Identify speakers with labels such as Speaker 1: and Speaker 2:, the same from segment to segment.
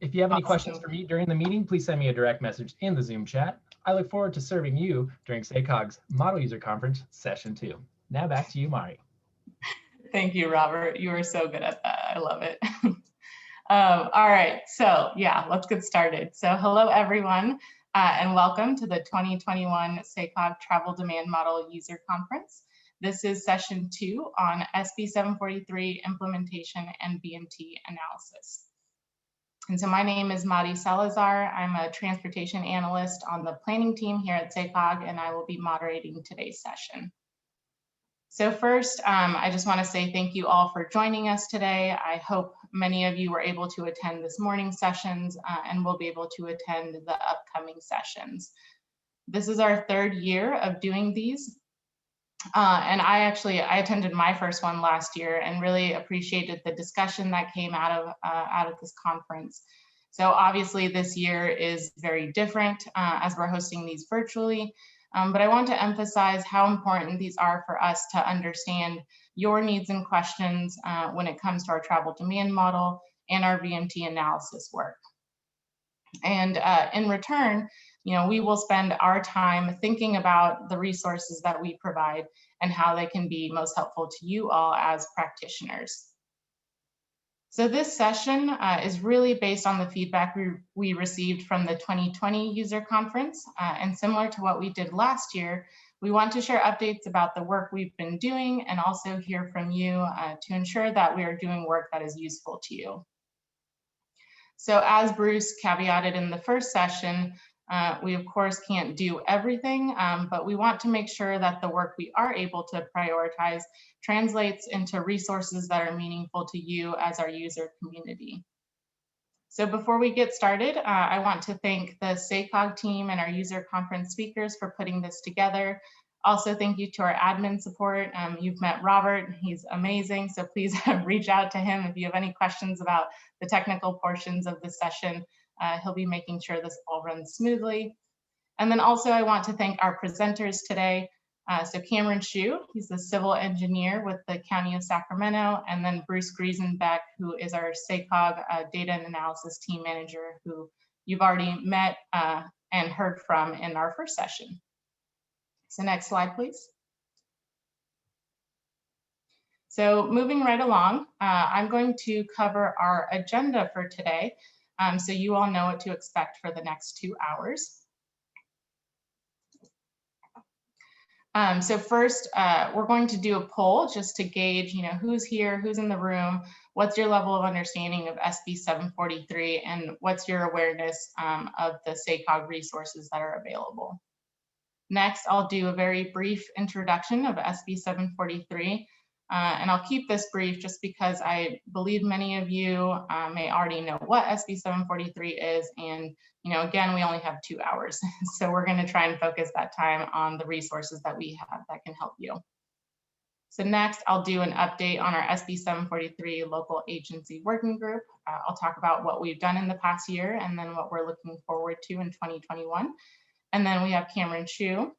Speaker 1: If you have any questions for me during the meeting, please send me a direct message in the Zoom chat. I look forward to serving you during SACOG's Model User Conference Session 2. Now back to you, Mari.
Speaker 2: Thank you, Robert. You are so good at that. I love it. All right, so yeah, let's get started. So hello, everyone, and welcome to the 2021 SACOG Travel Demand Model User Conference. This is session 2 on SB 743 implementation and Bmt analysis. And so my name is Mari Salazar. I'm a transportation analyst on the planning team here at SACOG, and I will be moderating today's session. So first, I just want to say thank you all for joining us today. I hope many of you were able to attend this morning's sessions and will be able to attend the upcoming sessions. This is our 3rd year of doing these. And I attended my first one last year and really appreciated the discussion that came out of this conference. So obviously this year is very different as we're hosting these virtually, but I want to emphasize how important these are for us to understand your needs and questions when it comes to our travel demand model and our Vmt analysis work. And in return, we will spend our time thinking about the resources that we provide and how they can be most helpful to you all as practitioners. So this session is really based on the feedback we received from the 2020 user conference. And similar to what we did last year, we want to share updates about the work we've been doing and also hear from you to ensure that we are doing work that is useful to you. So as Bruce caveated in the first session, we of course can't do everything, but we want to make sure that the work we are able to prioritize translates into resources that are meaningful to you as our user community. So before we get started, I want to thank the SACOG team and our user conference speakers for putting this together. Also, thank you to our admin support. You've met Robert, he's amazing, so please reach out to him if you have any questions about the technical portions of this session. He'll be making sure this all runs smoothly. And then also I want to thank our presenters today. So Cameron Hsu, he's the civil engineer with the County of Sacramento, and then Bruce Griesenbeck, who is our SACOG data and analysis team manager, who you've already met and heard from in our first session. So next slide, please. So moving right along, I'm going to cover our agenda for today. So you all know what to expect for the next 2 hours. So first, we're going to do a poll just to gauge, who's here, who's in the room, what's your level of understanding of SB 743, and what's your awareness of the SACOG resources that are available. Next, I'll do a very brief introduction of SB 743. And I'll keep this brief just because I believe many of you may already know what SB 743 is. And, again, we only have 2 hours. So we're going to try and focus that time on the resources that we have that can help you. So next, I'll do an update on our SB 743 local agency working group. I'll talk about what we've done in the past year and then what we're looking forward to in 2021. And then we have Cameron Hsu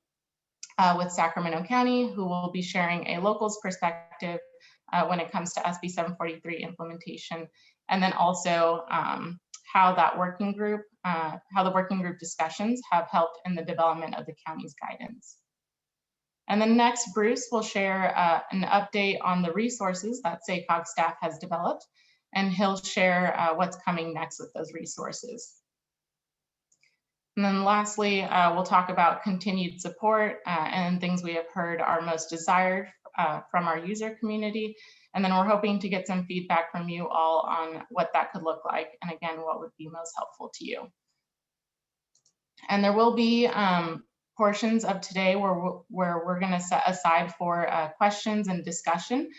Speaker 2: with Sacramento County, who will be sharing a local's perspective when it comes to SB 743 implementation, and then also how the working group discussions have helped in the development of the county's guidance. And then next, Bruce will share an update on the resources that SACOG staff has developed, and he'll share what's coming next with those resources. And then lastly, we'll talk about continued support and things we have heard are most desired from our user community. And then we're hoping to get some feedback from you all on what that could look like. And again, what would be most helpful to you. And there will be portions of today where we're going to set aside for questions and discussion.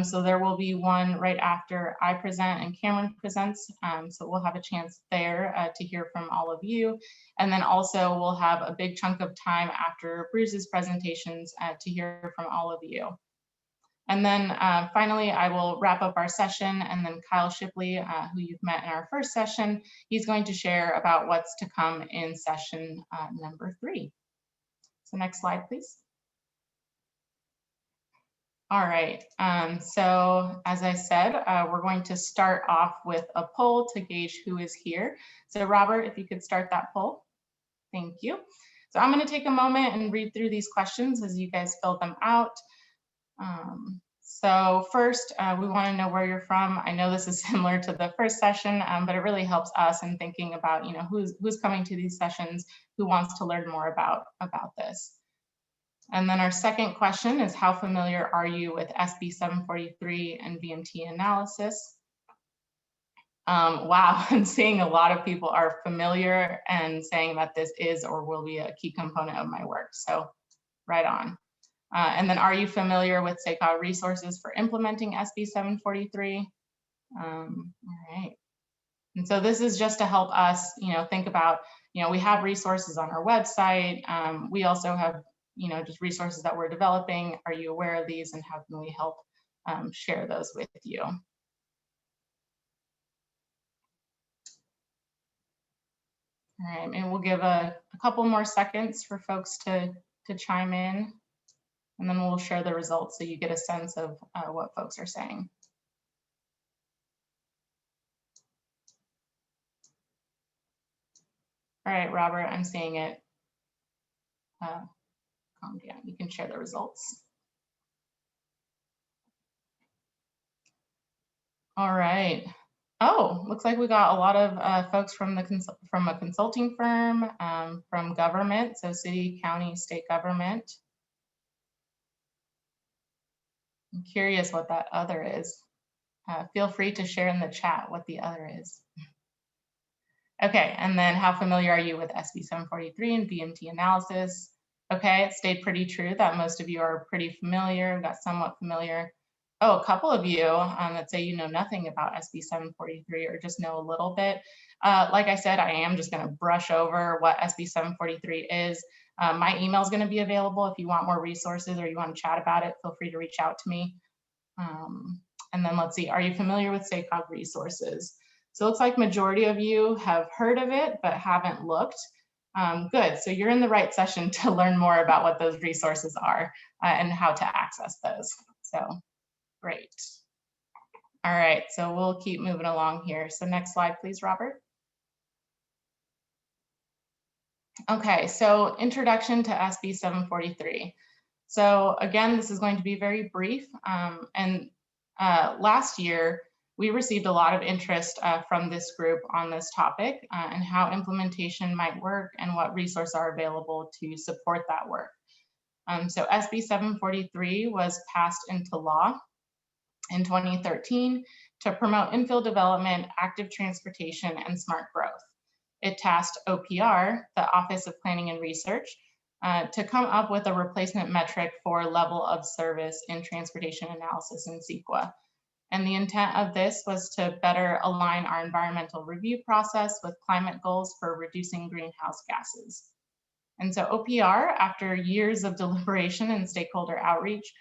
Speaker 2: So there will be one right after I present and Cameron presents. So we'll have a chance there to hear from all of you. And then also we'll have a big chunk of time after Bruce's presentations to hear from all of you. And then finally, I will wrap up our session, and then Kyle Shipley, who you've met in our first session, he's going to share about what's to come in session number 3. So next slide, please. All right, so as I said, we're going to start off with a poll to gauge who is here. So Robert, if you could start that poll. Thank you. So I'm going to take a moment and read through these questions as you guys fill them out. So first, we want to know where you're from. I know this is similar to the first session, but it really helps us in thinking about, who's coming to these sessions, who wants to learn more about this. And then our second question is, how familiar are you with SB 743 and Vmt Analysis? Wow, I'm seeing a lot of people are familiar and saying that this is or will be a key component of my work. So right on. And then, are you familiar with SACOG resources for implementing SB 743? All right. And so this is just to help us, think about, we have resources on our website. We also have, just resources that we're developing. Are you aware of these, and how can we help share those with you? All right, and we'll give a couple more seconds for folks to chime in, and then we'll share the results so you get a sense of what folks are saying. All right, Robert, I'm seeing it. Yeah, you can share the results. All right. Oh, looks like we got a lot of folks from a consulting firm, from government, so city, county, state government. I'm curious what that other is. Feel free to share in the chat what the other is. Okay, and then how familiar are you with SB 743 and Bmt Analysis? Okay, it stayed pretty true that most of you are pretty familiar, got somewhat familiar. Oh, a couple of you that say you know nothing about SB 743 or just know a little bit. Like I said, I am just going to brush over what SB 743 is. My email is going to be available if you want more resources or you want to chat about it. Feel free to reach out to me. And then let's see, are you familiar with SACOG resources? So it looks like majority of you have heard of it but haven't looked. Good, so you're in the right session to learn more about what those resources are and how to access those. So great. All right, so we'll keep moving along here. So next slide, please, Robert. Okay, so introduction to SB 743. So again, this is going to be very brief. Last year, we received a lot of interest from this group on this topic and how implementation might work and what resources are available to support that work. So SB 743 was passed into law in 2013 to promote infill development, active transportation, and smart growth. It tasked OPR, the Office of Planning and Research, to come up with a replacement metric for level of service in transportation analysis in CEQA. And the intent of this was to better align our environmental review process with climate goals for reducing greenhouse gases. And so OPR, after years of deliberation and stakeholder outreach,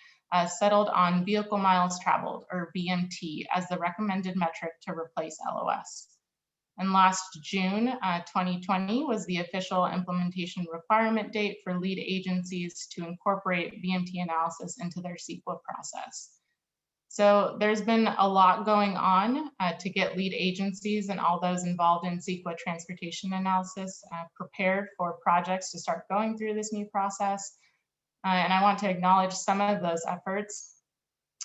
Speaker 2: settled on vehicle miles traveled, or VMT, as the recommended metric to replace LOS. And last June 2020 was the official implementation requirement date for lead agencies to incorporate Vmt analysis into their CEQA process. So there's been a lot going on to get lead agencies and all those involved in CEQA transportation analysis prepared for projects to start going through this new process. And I want to acknowledge some of those efforts.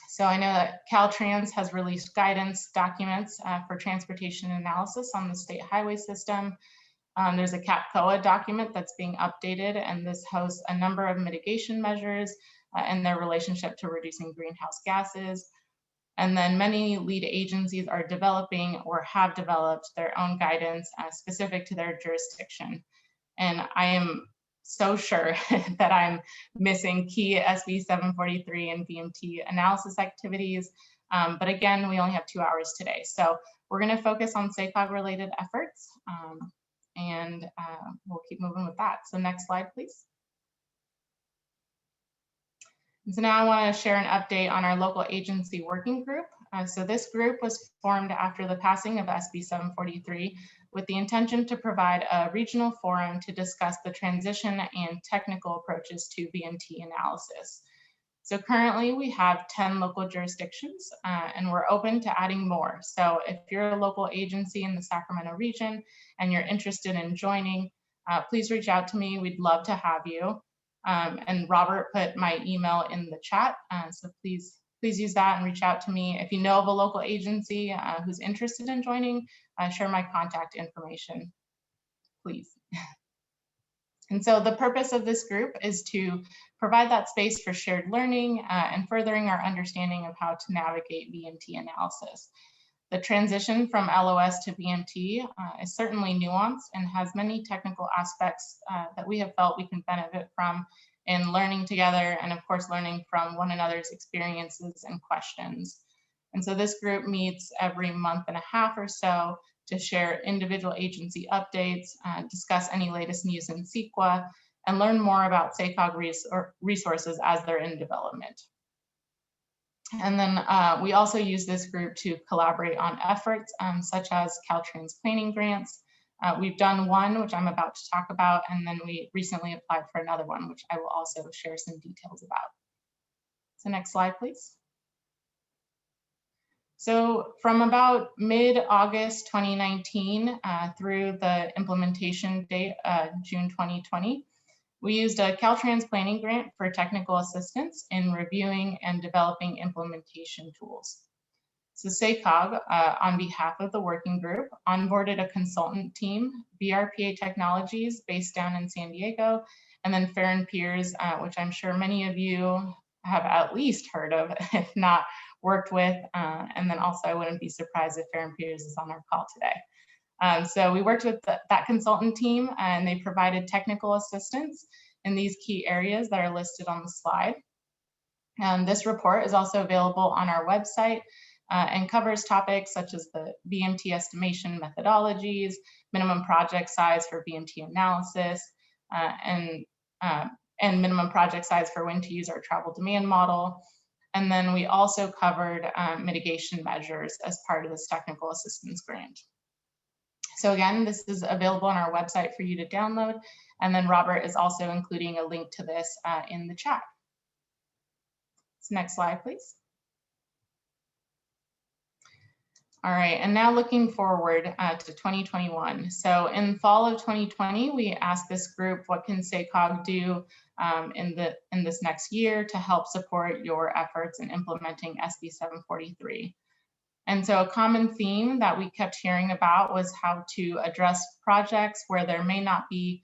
Speaker 2: So I know that Caltrans has released guidance documents for transportation analysis on the state highway system. There's a CAPCOA document that's being updated, and this hosts a number of mitigation measures and their relationship to reducing greenhouse gases. And then many lead agencies are developing or have developed their own guidance specific to their jurisdiction. And I am so sure that I'm missing key SB 743 and Vmt analysis activities. But again, we only have 2 hours today. So we're going to focus on SACOG related efforts and we'll keep moving with that. So next slide, please. And so now I want to share an update on our local agency working group. So this group was formed after the passing of SB 743 with the intention to provide a regional forum to discuss the transition and technical approaches to Vmt analysis. So currently we have 10 local jurisdictions and we're open to adding more. So if you're a local agency in the Sacramento region and you're interested in joining, please reach out to me. We'd love to have you. And Robert put my email in the chat, so please use that and reach out to me. If you know of a local agency who's interested in joining, share my contact information, please. And so the purpose of this group is to provide that space for shared learning and furthering our understanding of how to navigate Vmt analysis. The transition from LOS to Vmt is certainly nuanced and has many technical aspects that we have felt we can benefit from in learning together and of course learning from one another's experiences and questions. And so this group meets every month and a half or so to share individual agency updates, discuss any latest news in CEQA, and learn more about SACOG resources as they're in development. And then we also use this group to collaborate on efforts such as Caltrans planning grants. We've done one, which I'm about to talk about, and then we recently applied for another one, which I will also share some details about. So next slide, please. So from about mid-August 2019 through the implementation date, June 2020, we used a Caltrans planning grant for technical assistance in reviewing and developing implementation tools. So SACOG, on behalf of the working group, onboarded a consultant team, BRPA Technologies based down in San Diego, and then Farron Peers, which I'm sure many of you have at least heard of, if not worked with, and then also I wouldn't be surprised if Farron Peers is on our call today. So we worked with that consultant team and they provided technical assistance in these key areas that are listed on the slide. This report is also available on our website and covers topics such as the Vmt estimation methodologies, minimum project size for Vmt analysis, and minimum project size for when to use our travel demand model. And then we also covered mitigation measures as part of this technical assistance grant. So again, this is available on our website for you to download. And then Robert is also including a link to this in the chat. So next slide, please. All right, and now looking forward to 2021. So in fall of 2020, we asked this group, what can SACOG do in this next year to help support your efforts in implementing SB 743? And so a common theme that we kept hearing about was how to address projects where there may not be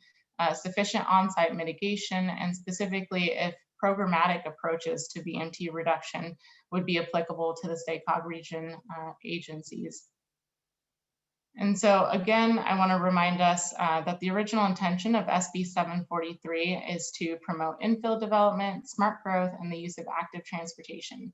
Speaker 2: sufficient on-site mitigation, and specifically if programmatic approaches to Vmt reduction would be applicable to the SACOG region agencies. And so again, I want to remind us that the original intention of SB 743 is to promote infill development, smart growth, and the use of active transportation.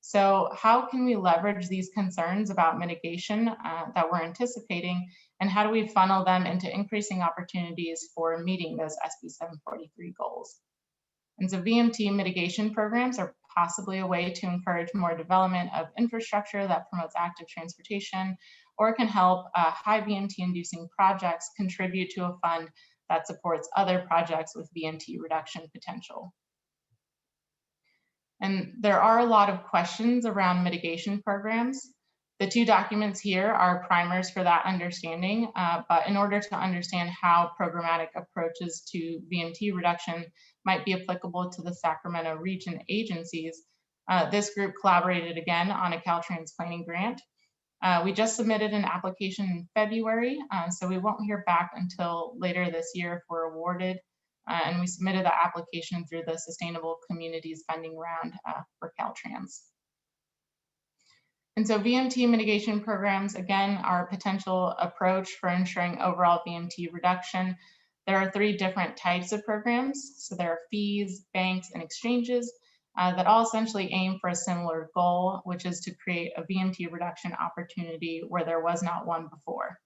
Speaker 2: So how can we leverage these concerns about mitigation that we're anticipating, and how do we funnel them into increasing opportunities for meeting those SB 743 goals? And so Vmt mitigation programs are possibly a way to encourage more development of infrastructure that promotes active transportation, or can help high Vmt inducing projects contribute to a fund that supports other projects with Vmt reduction potential. And there are a lot of questions around mitigation programs. The two documents here are primers for that understanding, but in order to understand how programmatic approaches to Vmt reduction might be applicable to the Sacramento region agencies, this group collaborated again on a Caltrans planning grant. We just submitted an application in February, so we won't hear back until later this year if we're awarded. And we submitted the application through the Sustainable Communities Funding Round for Caltrans. And so Vmt mitigation programs, again, are a potential approach for ensuring overall Vmt reduction. There are three different types of programs. So there are fees, banks, and exchanges that all essentially aim for a similar goal, which is to create a Vmt reduction opportunity where there was not one before.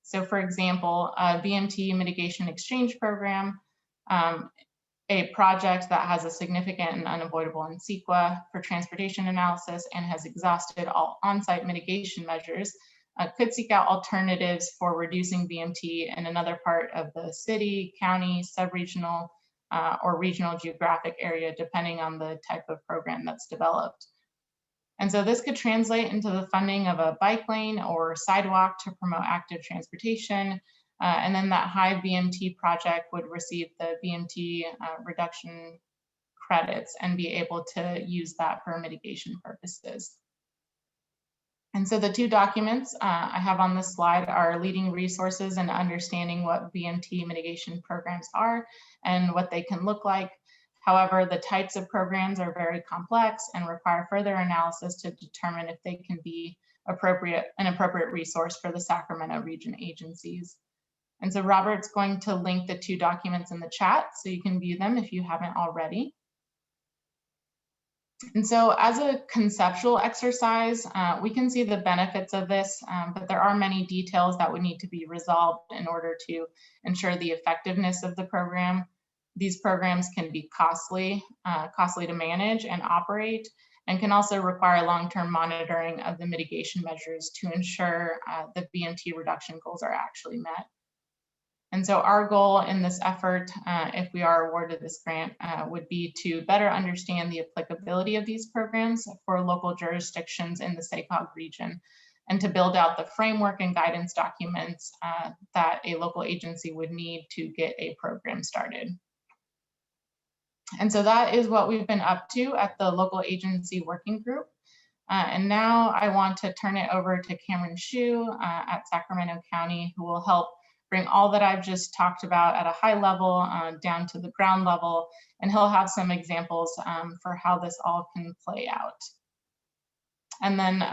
Speaker 2: So for example, a Vmt mitigation exchange program, a project that has a significant and unavoidable in CEQA for transportation analysis and has exhausted all on-site mitigation measures, could seek out alternatives for reducing Vmt in another part of the city, county, sub-regional, or regional geographic area, depending on the type of program that's developed. And so this could translate into the funding of a bike lane or sidewalk to promote active transportation. And then that high BMT project would receive the BMT reduction credits and be able to use that for mitigation purposes. And so the two documents I have on this slide are leading resources and understanding what Vmt mitigation programs are and what they can look like. However, the types of programs are very complex and require further analysis to determine if they can be an appropriate resource for the Sacramento region agencies. And so Robert's going to link the two documents in the chat so you can view them if you haven't already. And so as a conceptual exercise, we can see the benefits of this, but there are many details that would need to be resolved in order to ensure the effectiveness of the program. These programs can be costly to manage and operate, and can also require long-term monitoring of the mitigation measures to ensure the BMT reduction goals are actually met. And so our goal in this effort, if we are awarded this grant, would be to better understand the applicability of these programs for local jurisdictions in the SACOG region, and to build out the framework and guidance documents that a local agency would need to get a program started. And so that is what we've been up to at the local agency working group. And now I want to turn it over to Cameron Hsu at Sacramento County, who will help bring all that I've just talked about at a high level down to the ground level, and he'll have some examples for how this all can play out. And then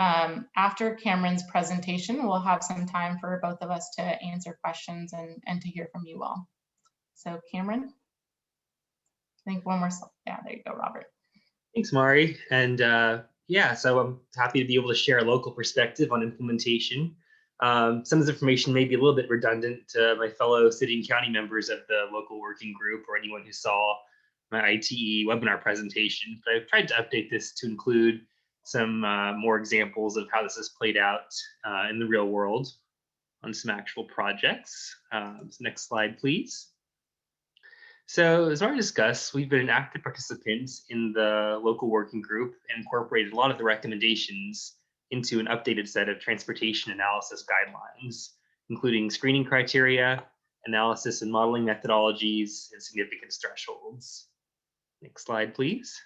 Speaker 2: after Cameron's presentation, we'll have some time for both of us to answer questions and to hear from you all. So Cameron, I think one more slide. Yeah, there you go, Robert.
Speaker 3: Thanks, Mari. And yeah, so I'm happy to be able to share a local perspective on implementation. Some of this information may be a little bit redundant to my fellow city and county members of the local working group or anyone who saw my ITE webinar presentation, but I've tried to update this to include some more examples of how this has played out in the real world on some actual projects. Next slide, please. So as already discussed, we've been active participants in the local working group and incorporated a lot of the recommendations into an updated set of transportation analysis guidelines, including screening criteria, analysis and modeling methodologies, and significance thresholds. Next slide, please.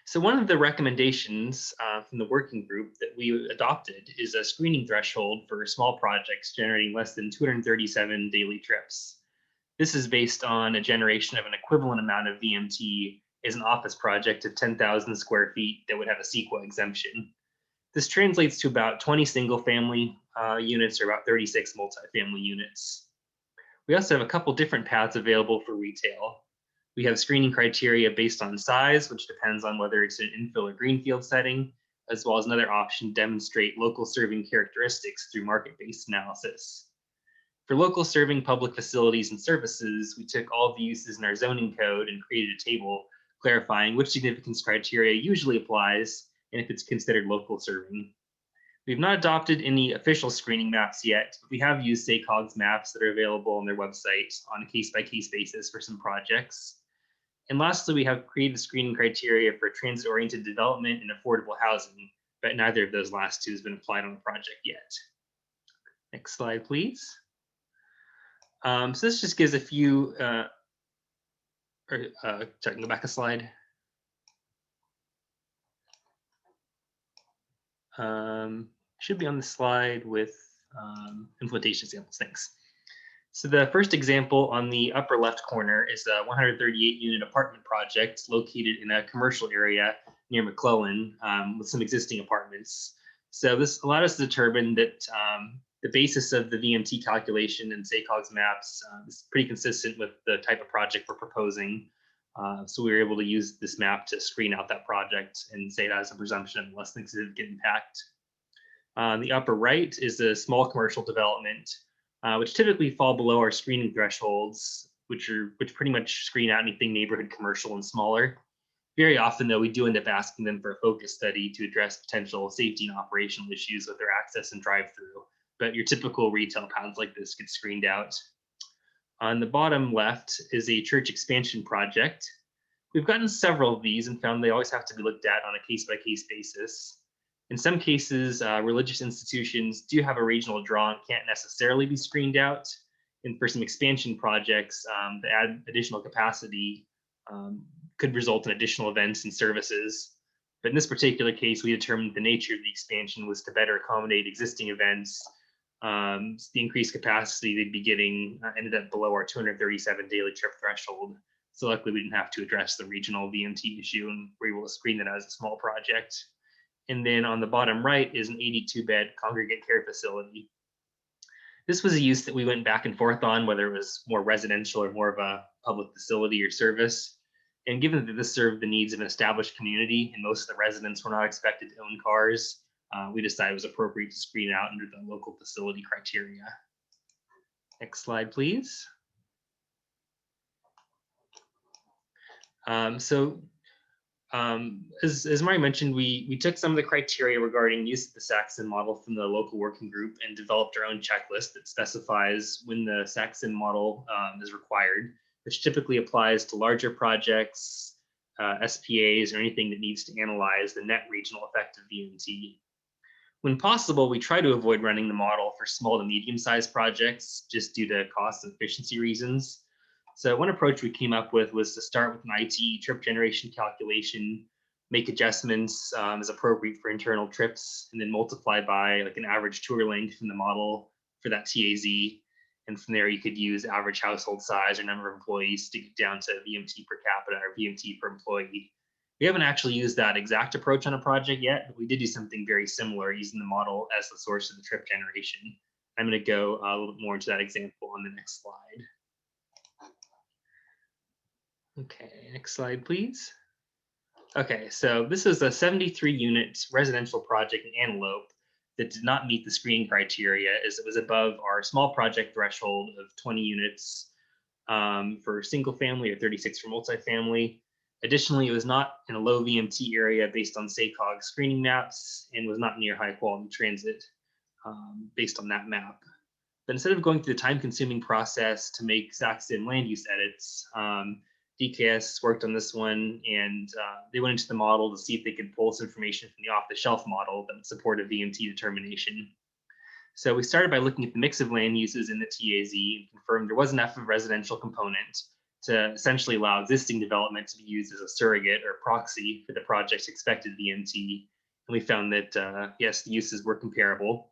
Speaker 3: So one of the recommendations from the working group that we adopted is a screening threshold for small projects generating less than 237 daily trips. This is based on a generation of an equivalent amount of VMT as an office project of 10,000 square feet that would have a CEQA exemption. This translates to about 20 single family units or about 36 multifamily units. We also have a couple different paths available for retail. We have screening criteria based on size, which depends on whether it's an infill or greenfield setting, as well as another option to demonstrate local serving characteristics through market-based analysis. For local serving public facilities and services, we took all the uses in our zoning code and created a table clarifying which significance criteria usually applies and if it's considered local serving. We've not adopted any official screening maps yet, but we have used SACOG's maps that are available on their website on a case-by-case basis for some projects. And lastly, we have created screening criteria for transit-oriented development and affordable housing, but neither of those last two has been applied on the project yet. Next slide, please. So this just gives a few, sorry, go back a slide. Should be on the slide with implementation examples, thanks. So the first example on the upper left corner is a 138 unit apartment project located in a commercial area near McClellan with some existing apartments. So this allowed us to determine that the basis of the VMT calculation and SACOG's maps is pretty consistent with the type of project we're proposing. So we were able to use this map to screen out that project and say it has a presumption of less than significant impact. On the upper right is a small commercial development, which typically fall below our screening thresholds, which pretty much screen out anything neighborhood commercial and smaller. Very often, though, we do end up asking them for a focus study to address potential safety and operational issues with their access and drive-through. But your typical retail paths like this get screened out. On the bottom left is a church expansion project. We've gotten several of these and found they always have to be looked at on a case-by-case basis. In some cases, religious institutions do have a regional draw and can't necessarily be screened out. And for some expansion projects, the add additional capacity could result in additional events and services. But in this particular case, we determined the nature of the expansion was to better accommodate existing events. The increased capacity they'd be getting ended up below our 237 daily trip threshold. So luckily we didn't have to address the regional VMT issue and we're able to screen that as a small project. And then on the bottom right is an 82-bed congregate care facility. This was a use that we went back and forth on, whether it was more residential or more of a public facility or service. And given that this served the needs of an established community and most of the residents were not expected to own cars, we decided it was appropriate to screen out under the local facility criteria. Next slide, please. As Mari mentioned, we took some of the criteria regarding use of the SACSIM model from the local working group and developed our own checklist that specifies when the SACSIM model is required, which typically applies to larger projects, SPAs, or anything that needs to analyze the net regional effect of VMT. When possible, we try to avoid running the model for small to medium-sized projects just due to cost and efficiency reasons. So one approach we came up with was to start with an IT trip generation calculation, make adjustments as appropriate for internal trips, and then multiply by like an average tour length in the model for that TAZ. And from there, you could use average household size or number of employees to get down to VMT per capita or VMT per employee. We haven't actually used that exact approach on a project yet, but we did do something very similar using the model as the source of the trip generation. I'm going to go a little bit more into that example on the next slide. Okay, next slide, please. Okay, so this is a 73-unit residential project in Antelope that did not meet the screening criteria as it was above our small project threshold of 20 units for single family or 36 for multifamily. Additionally, it was not in a low VMT area based on SACOG screening maps and was not near high quality transit based on that map. But instead of going through the time-consuming process to make SACSIM land use edits, DKS worked on this one and they went into the model to see if they could pull some information from the off-the-shelf model that would support a VMT determination. So we started by looking at the mix of land uses in the TAZ and confirmed there was enough of a residential component to essentially allow existing development to be used as a surrogate or proxy for the project's expected VMT. And we found that, yes, the uses were comparable.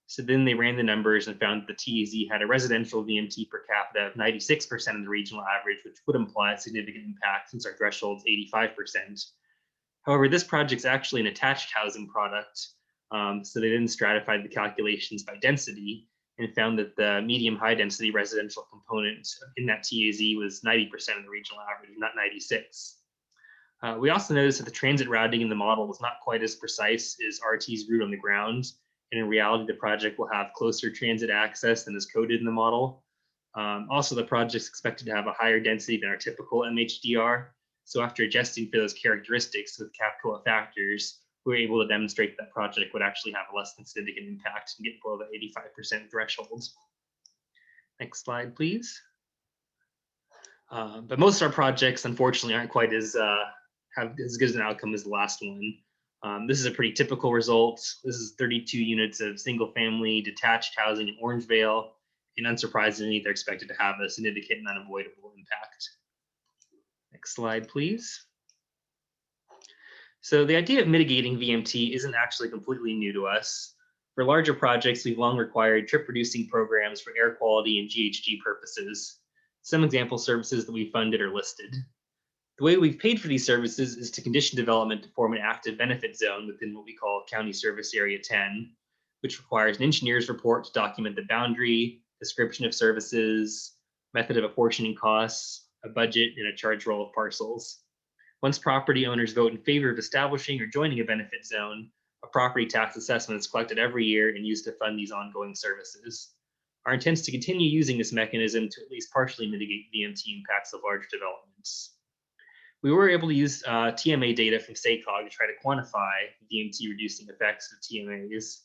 Speaker 3: So then they ran the numbers and found that the TAZ had a residential VMT per capita of 96% of the regional average, which would imply a significant impact since our threshold is 85%. However, this project's actually an attached housing product, so they then stratified the calculations by density and found that the medium high density residential component in that TAZ was 90% of the regional average, not 96. We also noticed that the transit routing in the model was not quite as precise as RT's route on the ground. And in reality, the project will have closer transit access than is coded in the model. Also, the project's expected to have a higher density than our typical MHDR. So after adjusting for those characteristics with CAPCOA factors, we were able to demonstrate that project would actually have a less than significant impact and get below the 85% threshold. Next slide, please. But most of our projects, unfortunately, aren't quite as have as good as an outcome as the last one. This is a pretty typical result. This is 32 units of single family detached housing in Orangevale, and unsurprisingly, they're expected to have a significant and unavoidable impact. Next slide, please. So the idea of mitigating VMT isn't actually completely new to us. For larger projects, we've long required trip reducing programs for air quality and GHG purposes. Some example services that we funded are listed. The way we've paid for these services is to condition development to form an active benefit zone within what we call County Service Area 10, which requires an engineer's report to document the boundary, description of services, method of apportioning costs, a budget, and a charge roll of parcels. Once property owners vote in favor of establishing or joining a benefit zone, a property tax assessment is collected every year and used to fund these ongoing services. Our intent is to continue using this mechanism to at least partially mitigate VMT impacts of large developments. We were able to use TMA data from SACOG to try to quantify VMT reducing effects of TMAs.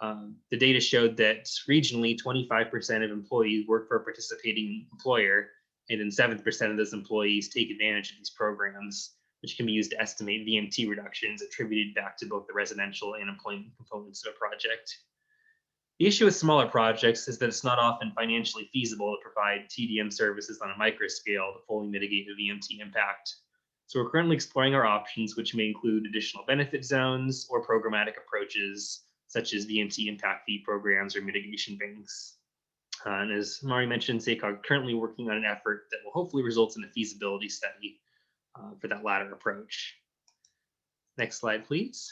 Speaker 3: The data showed that regionally, 25% of employees work for a participating employer, and then 7% of those employees take advantage of these programs, which can be used to estimate VMT reductions attributed back to both the residential and employment components of a project. The issue with smaller projects is that it's not often financially feasible to provide TDM services on a micro scale to fully mitigate the VMT impact. So we're currently exploring our options, which may include additional benefit zones or programmatic approaches, such as VMT impact fee programs or mitigation banks. And as Mari mentioned, SACOG currently working on an effort that will hopefully result in a feasibility study for that latter approach. Next slide, please.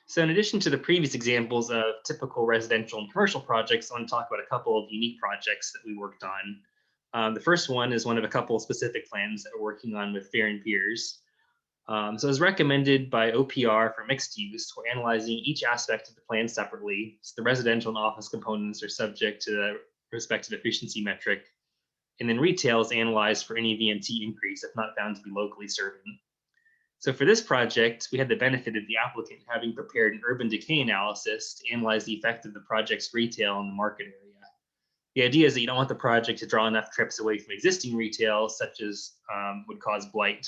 Speaker 3: So in addition to the previous examples of typical residential and commercial projects, I want to talk about a couple of unique projects that we worked on. The first one is one of a couple of specific plans that we're working on with Fair and Peers. So as recommended by OPR for mixed use, we're analyzing each aspect of the plan separately. So the residential and office components are subject to the respective efficiency metric. And then retail is analyzed for any VMT increase if not found to be locally serving. So for this project, we had the benefit of the applicant having prepared an urban decay analysis to analyze the effect of the project's retail in the market area. The idea is that you don't want the project to draw enough trips away from existing retail, such as would cause blight.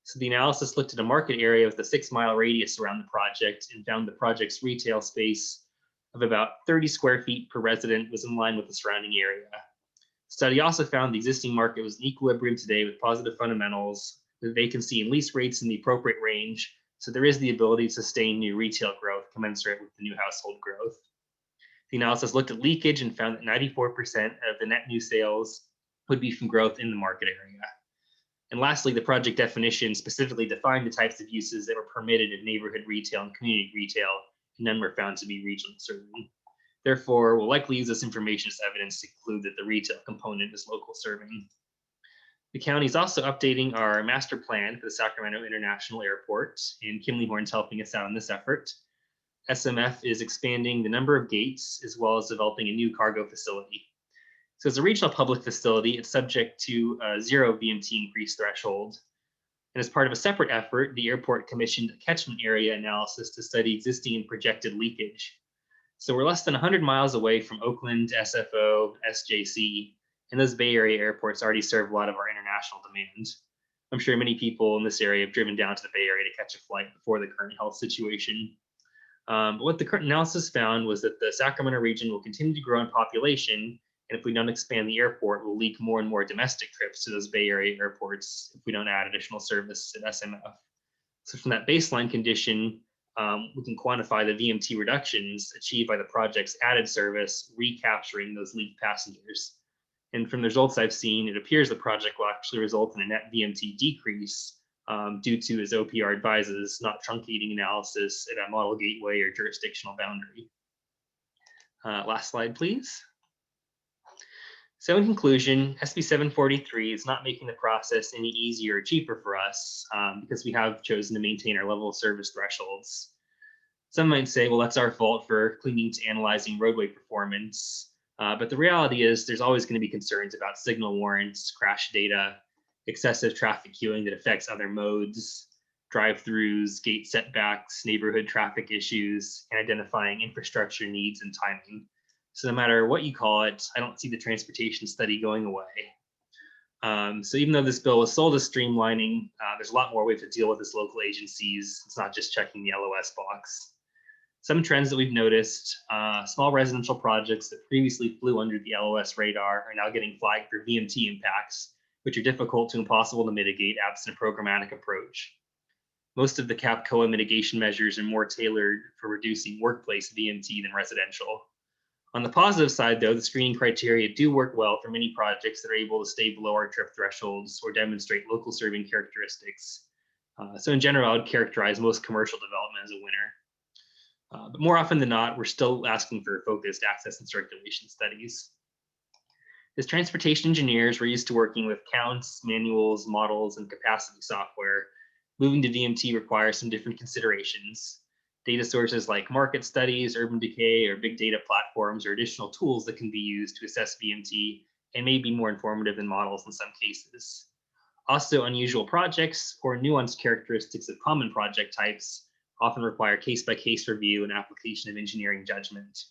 Speaker 3: So the analysis looked at a market area with a 6-mile radius around the project and found the project's retail space of about 30 square feet per resident was in line with the surrounding area. The study also found the existing market was in equilibrium today with positive fundamentals, with vacancy and lease rates in the appropriate range. So there is the ability to sustain new retail growth commensurate with the new household growth. The analysis looked at leakage and found that 94% of the net new sales would be from growth in the market area. And lastly, the project definition specifically defined the types of uses that were permitted in neighborhood retail and community retail, and none were found to be regionally serving. Therefore, we'll likely use this information as evidence to conclude that the retail component is local serving. The county is also updating our master plan for the Sacramento International Airport, and Kimley Horn's helping us out in this effort. SMF is expanding the number of gates as well as developing a new cargo facility. So as a regional public facility, it's subject to a 0 VMT increase threshold. And as part of a separate effort, the airport commissioned a catchment area analysis to study existing and projected leakage. So we're less than 100 miles away from Oakland, SFO, SJC, and those Bay Area airports already serve a lot of our international demand. I'm sure many people in this area have driven down to the Bay Area to catch a flight before the current health situation. But what the current analysis found was that the Sacramento region will continue to grow in population, and if we don't expand the airport, we'll leak more and more domestic trips to those Bay Area airports if we don't add additional service at SMF. So from that baseline condition, we can quantify the VMT reductions achieved by the project's added service, recapturing those leaked passengers. And from the results I've seen, it appears the project will actually result in a net VMT decrease due to, as OPR advises, not truncating analysis at a model gateway or jurisdictional boundary. Last slide, please. So in conclusion, SB 743 is not making the process any easier or cheaper for us because we have chosen to maintain our level of service thresholds. Some might say, well, that's our fault for clinging to analyzing roadway performance. But the reality is there's always going to be concerns about signal warrants, crash data, excessive traffic queuing that affects other modes, drive-throughs, gate setbacks, neighborhood traffic issues, and identifying infrastructure needs and timing. So no matter what you call it, I don't see the transportation study going away. So even though this bill was sold as streamlining, there's a lot more we have to deal with as local agencies. It's not just checking the LOS box. Some trends that we've noticed, small residential projects that previously flew under the LOS radar are now getting flagged for VMT impacts, which are difficult to impossible to mitigate absent a programmatic approach. Most of the CAP-COA mitigation measures are more tailored for reducing workplace VMT than residential. On the positive side, though, the screening criteria do work well for many projects that are able to stay below our trip thresholds or demonstrate local serving characteristics. So in general, I would characterize most commercial development as a winner. But more often than not, we're still asking for focused access and circulation studies. As transportation engineers, we're used to working with counts, manuals, models, and capacity software. Moving to VMT requires some different considerations. Data sources like market studies, urban decay, or big data platforms are additional tools that can be used to assess VMT and may be more informative than models in some cases. Also, unusual projects or nuanced characteristics of common project types often require case-by-case review and application of engineering judgment.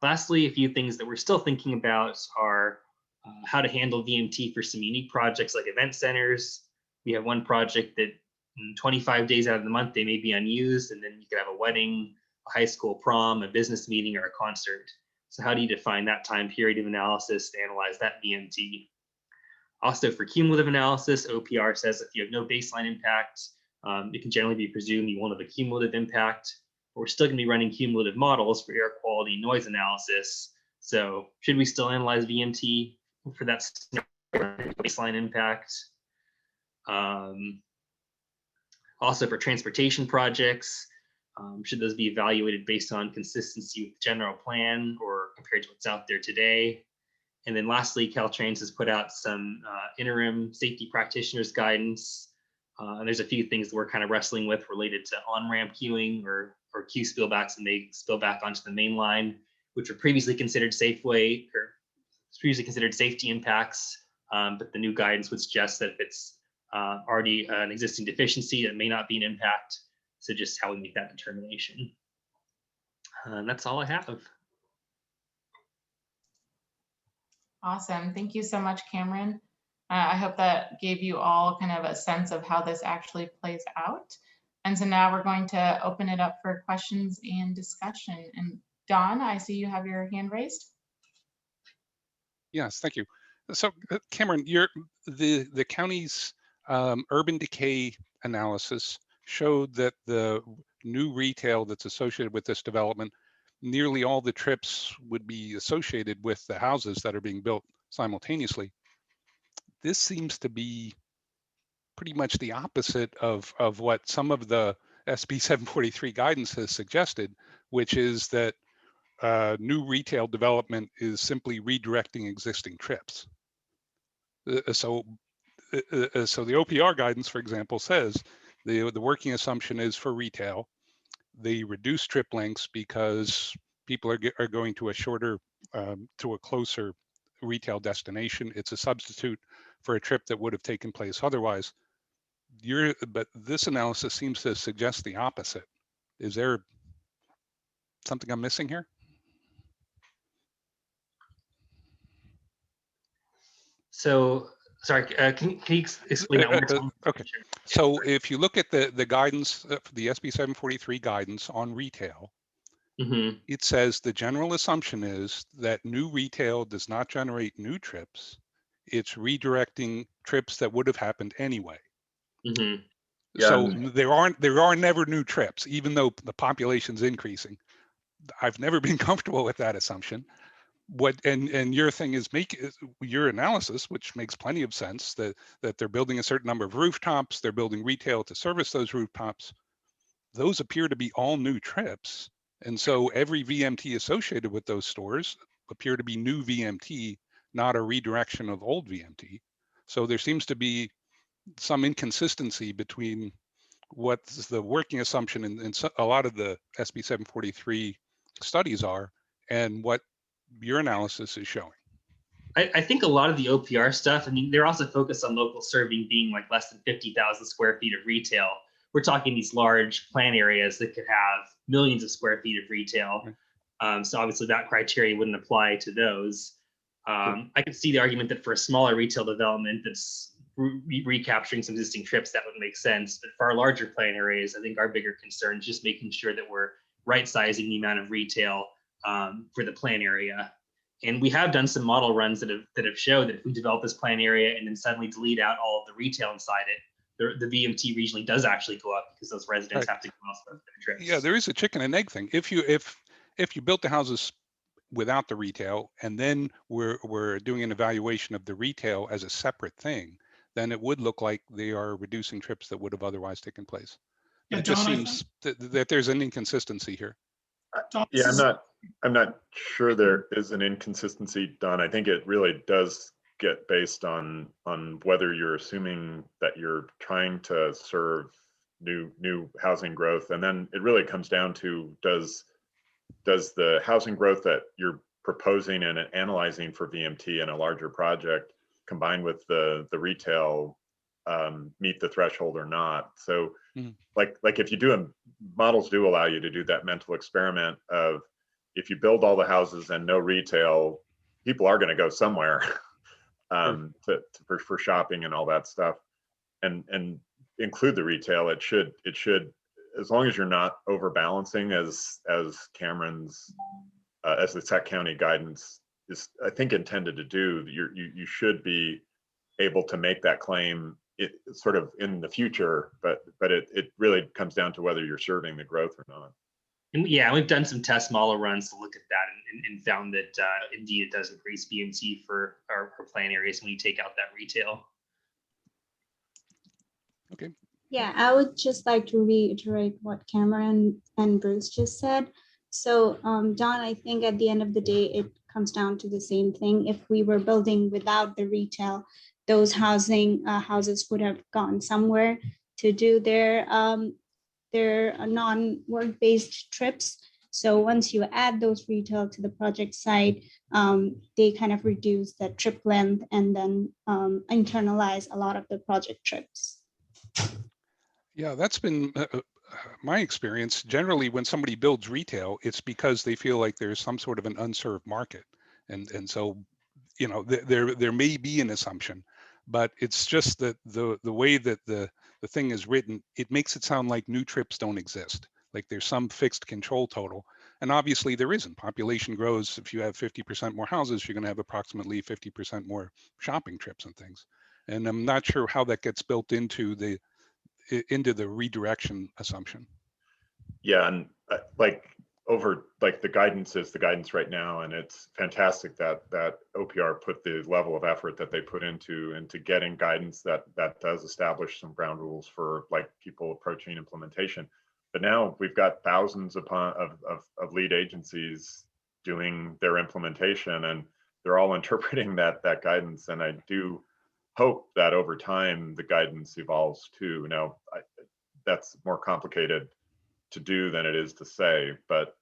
Speaker 3: Lastly, a few things that we're still thinking about are how to handle VMT for some unique projects like event centers. We have one project that 25 days out of the month, they may be unused, and then you could have a wedding, a high school prom, a business meeting, or a concert. So how do you define that time period of analysis to analyze that VMT? Also for cumulative analysis, OPR says if you have no baseline impact, it can generally be presumed you won't have a cumulative impact. But we're still going to be running cumulative models for air quality noise analysis. So should we still analyze VMT for that baseline impact? Also for transportation projects, should those be evaluated based on consistency with the general plan or compared to what's out there today? And then lastly, Caltrans has put out some interim safety practitioners guidance. And there's a few things that we're kind of wrestling with related to on-ramp queuing or queue spillbacks, and they spill back onto the main line, which were previously considered safety impacts. But the new guidance would suggest that if it's already an existing deficiency, that may not be an impact. So just how we make that determination. And that's all I have.
Speaker 2: Awesome. Thank you so much, Cameron. I hope that gave you all kind of a sense of how this actually plays out. And so now we're going to open it up for questions and discussion. And Don, I see you have your hand raised.
Speaker 4: Yes, thank you. So Cameron, the county's urban decay analysis showed that the new retail that's associated with this development, nearly all the trips would be associated with the houses that are being built simultaneously. This seems to be pretty much the opposite of what some of the SB 743 guidance has suggested, which is that new retail development is simply redirecting existing trips. So the OPR guidance, for example, says the working assumption is for retail, they reduce trip lengths because people are going to a shorter, to a closer retail destination. It's a substitute for a trip that would have taken place otherwise. But this analysis seems to suggest the opposite. Is there something I'm missing here?
Speaker 3: So, sorry, can you explain that one more time?
Speaker 4: Okay. So if you look at the guidance for the SB 743 guidance on retail, it says the general assumption is that new retail does not generate new trips. It's redirecting trips that would have happened anyway. So there are never new trips, even though the population's increasing. I've never been comfortable with that assumption. And your thing is your analysis, which makes plenty of sense, that they're building a certain number of rooftops, they're building retail to service those rooftops. Those appear to be all new trips. And so every VMT associated with those stores appear to be new VMT, not a redirection of old VMT. So there seems to be some inconsistency between what's the working assumption in a lot of the SB 743 studies are and what your analysis is showing.
Speaker 3: I think a lot of the OPR stuff, I mean, they're also focused on local serving being like less than 50,000 square feet of retail. We're talking these large plan areas that could have millions of square feet of retail. So obviously that criteria wouldn't apply to those. I could see the argument that for a smaller retail development that's recapturing some existing trips, that would make sense. But for our larger plan areas, I think our bigger concern is just making sure that we're right sizing the amount of retail for the plan area. And we have done some model runs that have showed that if we develop this plan area and then suddenly delete out all of the retail inside it, the VMT regionally does actually go up because those residents have to go elsewhere for their trips.
Speaker 4: Yeah, there is a chicken and egg thing. If you built the houses without the retail and then we're doing an evaluation of the retail as a separate thing, then it would look like they are reducing trips that would have otherwise taken place. But it just seems that there's an inconsistency here.
Speaker 5: Yeah, I'm not sure there is an inconsistency, Don. I think it really does get based on whether you're assuming that you're trying to serve new housing growth, and then it really comes down to does the housing growth that you're proposing and analyzing for VMT in a larger project combined with the retail meet the threshold or not. So like if you do models do allow you to do that mental experiment of, if you build all the houses and no retail, people are going to go somewhere for shopping and all that stuff, and include the retail. It should, as long as you're not overbalancing, as Cameron's as the Sac County guidance is, I think, intended to do, you should be able to make that claim sort of in the future, but it really comes down to whether you're serving the growth or not.
Speaker 3: And yeah, we've done some test model runs to look at that and found that indeed it does increase BMT for our plan areas when you take out that retail.
Speaker 4: Okay.
Speaker 6: Yeah, I would just like to reiterate what Cameron and Bruce just said. So Don, I think at the end of the day, it comes down to the same thing. If we were building without the retail, those houses would have gone somewhere to do their non-work-based trips. So once you add those retail to the project site, they kind of reduce the trip length and then internalize a lot of the project trips.
Speaker 4: Yeah, that's been my experience. Generally, when somebody builds retail, it's because they feel like there's some sort of an unserved market. And so, you know, there may be an assumption, but it's just that the way that the thing is written, it makes it sound like new trips don't exist. Like there's some fixed control total. And obviously there isn't. Population grows. If you have 50% more houses, you're going to have approximately 50% more shopping trips and things. And I'm not sure how that gets built into the redirection assumption.
Speaker 5: Yeah, and the guidance is the guidance right now, and it's fantastic that OPR put the level of effort that they put into getting guidance that does establish some ground rules for like people approaching implementation. But now we've got thousands of lead agencies doing their implementation, and they're all interpreting that guidance. And I do hope that over time the guidance evolves too. Now that's more complicated to do than it is to say, but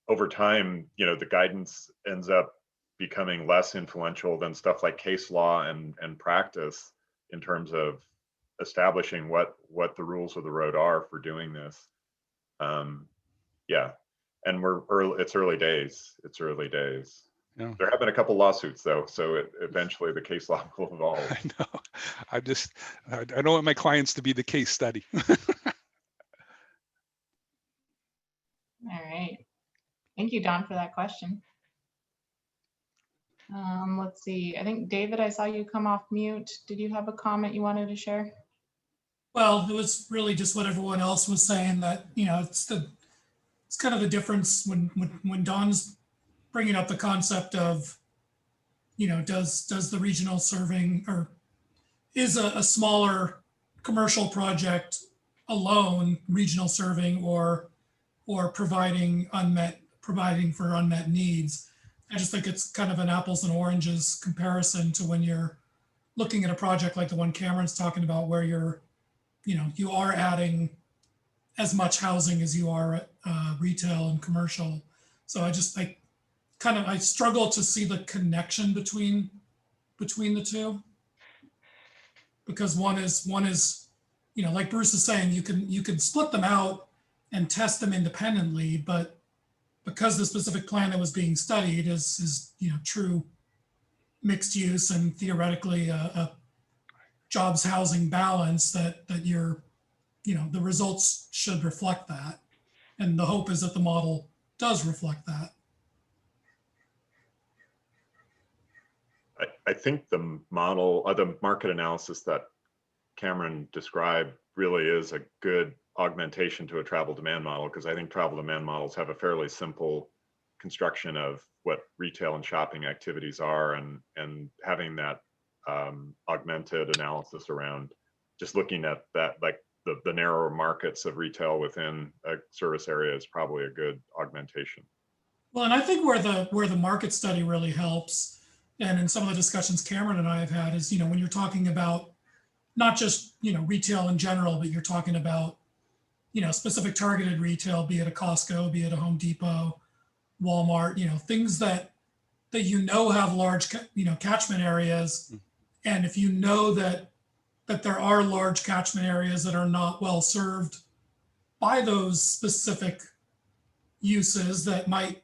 Speaker 5: over time, you know, the guidance ends up becoming less influential than stuff like case law and practice in terms of establishing what the rules of the road are for doing this. Yeah, and it's early days. It's early days. Yeah. There have been a couple lawsuits though, so eventually the case law will evolve.
Speaker 4: I know. I don't want my clients to be the case study.
Speaker 2: All right. Thank you, Don, for that question. Let's see. I think, David, I saw you come off mute. Did you have a comment you wanted to share?
Speaker 7: Well, it was really just what everyone else was saying, that, you know, it's kind of the difference when Don's bringing up the concept of, you know, does the regional serving, or is a smaller commercial project alone regional serving, or providing for unmet needs. I just think it's kind of an apples and oranges comparison to when you're looking at a project like the one Cameron's talking about, where you are adding as much housing as you are retail and commercial. So I struggle to see the connection between the two, because one is, you know, like Bruce is saying, you can split them out and test them independently, but because the specific plan that was being studied is you know, true mixed use and theoretically a jobs housing balance, that you're, you know, the results should reflect that, and the hope is that the model does reflect that.
Speaker 5: I think the model, the market analysis that Cameron described really is a good augmentation to a travel demand model, because I think travel demand models have a fairly simple construction of what retail and shopping activities are, and having that augmented analysis around just looking at that, like the narrower markets of retail within a service area, is probably a good augmentation.
Speaker 7: Well, and I think where the market study really helps, and in some of the discussions Cameron and I have had, is, you know, when you're talking about not just, you know, retail in general, but you're talking about, you know, specific targeted retail, be it a Costco, be it a Home Depot, Walmart, you know, things that you know have large, you know, catchment areas. And if you know that that there are large catchment areas that are not well served by those specific uses that might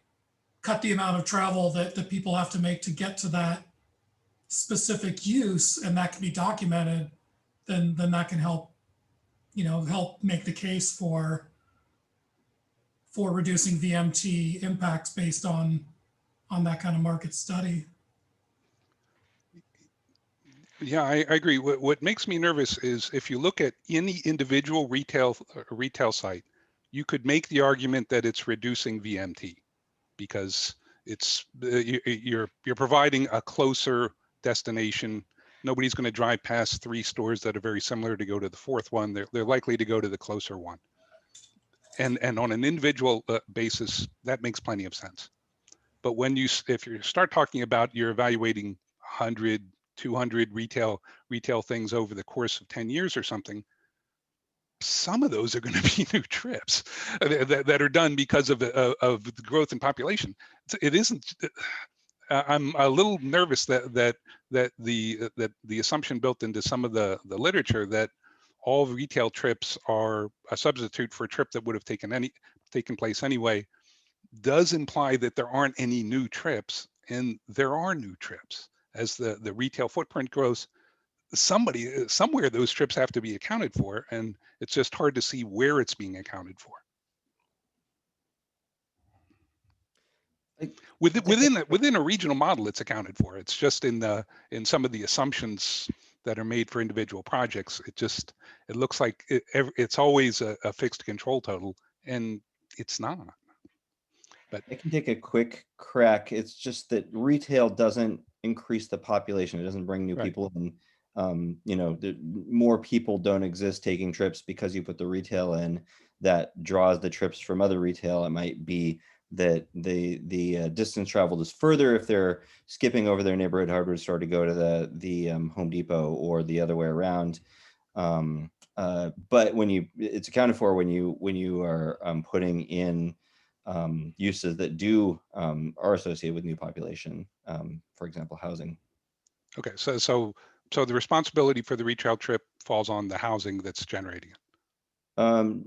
Speaker 7: cut the amount of travel that people have to make to get to that specific use, and that can be documented, then that can help, help make the case for reducing VMT impacts based on that kind of market study.
Speaker 4: Yeah, I agree. What makes me nervous is if you look at any individual retail site, you could make the argument that it's reducing VMT because it's you're providing a closer destination. Nobody's going to drive past 3 stores that are very similar to go to the 4th one. They're likely to go to the closer one. And on an individual basis, that makes plenty of sense. But when if you start talking about you're evaluating 100, 200 retail things over the course of 10 years or something, some of those are going to be new trips that are done because of the growth in population. It isn't. I'm a little nervous that the assumption built into some of the literature that all retail trips are a substitute for a trip that would have taken place anyway does imply that there aren't any new trips, and there are new trips. As the retail footprint grows, somewhere those trips have to be accounted for, and it's just hard to see where it's being accounted for. Within a regional model, it's accounted for. It's just in some of the assumptions that are made for individual projects. It looks like it's always a fixed control total, and it's not. But
Speaker 8: I can take a quick crack. It's just that retail doesn't increase the population. It doesn't bring new people in. More people don't exist taking trips because you put the retail in that draws the trips from other retail. It might be that the distance traveled is further if they're skipping over their neighborhood hardware store to go to the Home Depot, or the other way around. But it's accounted for when you are putting in uses that are associated with new population, for example, housing.
Speaker 4: Okay, so the responsibility for the retail trip falls on the housing that's generating it.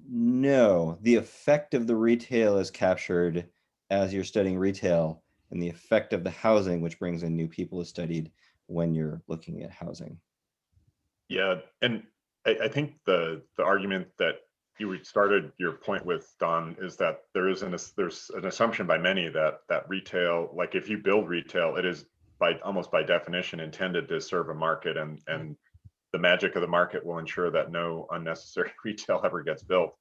Speaker 8: No, the effect of the retail is captured as you're studying retail, and the effect of the housing, which brings in new people, is studied when you're looking at housing.
Speaker 5: Yeah, and I think the argument that you started your point with, Don, is that there's an assumption by many that retail, like if you build retail, it is almost by definition intended to serve a market, and the magic of the market will ensure that no unnecessary retail ever gets built.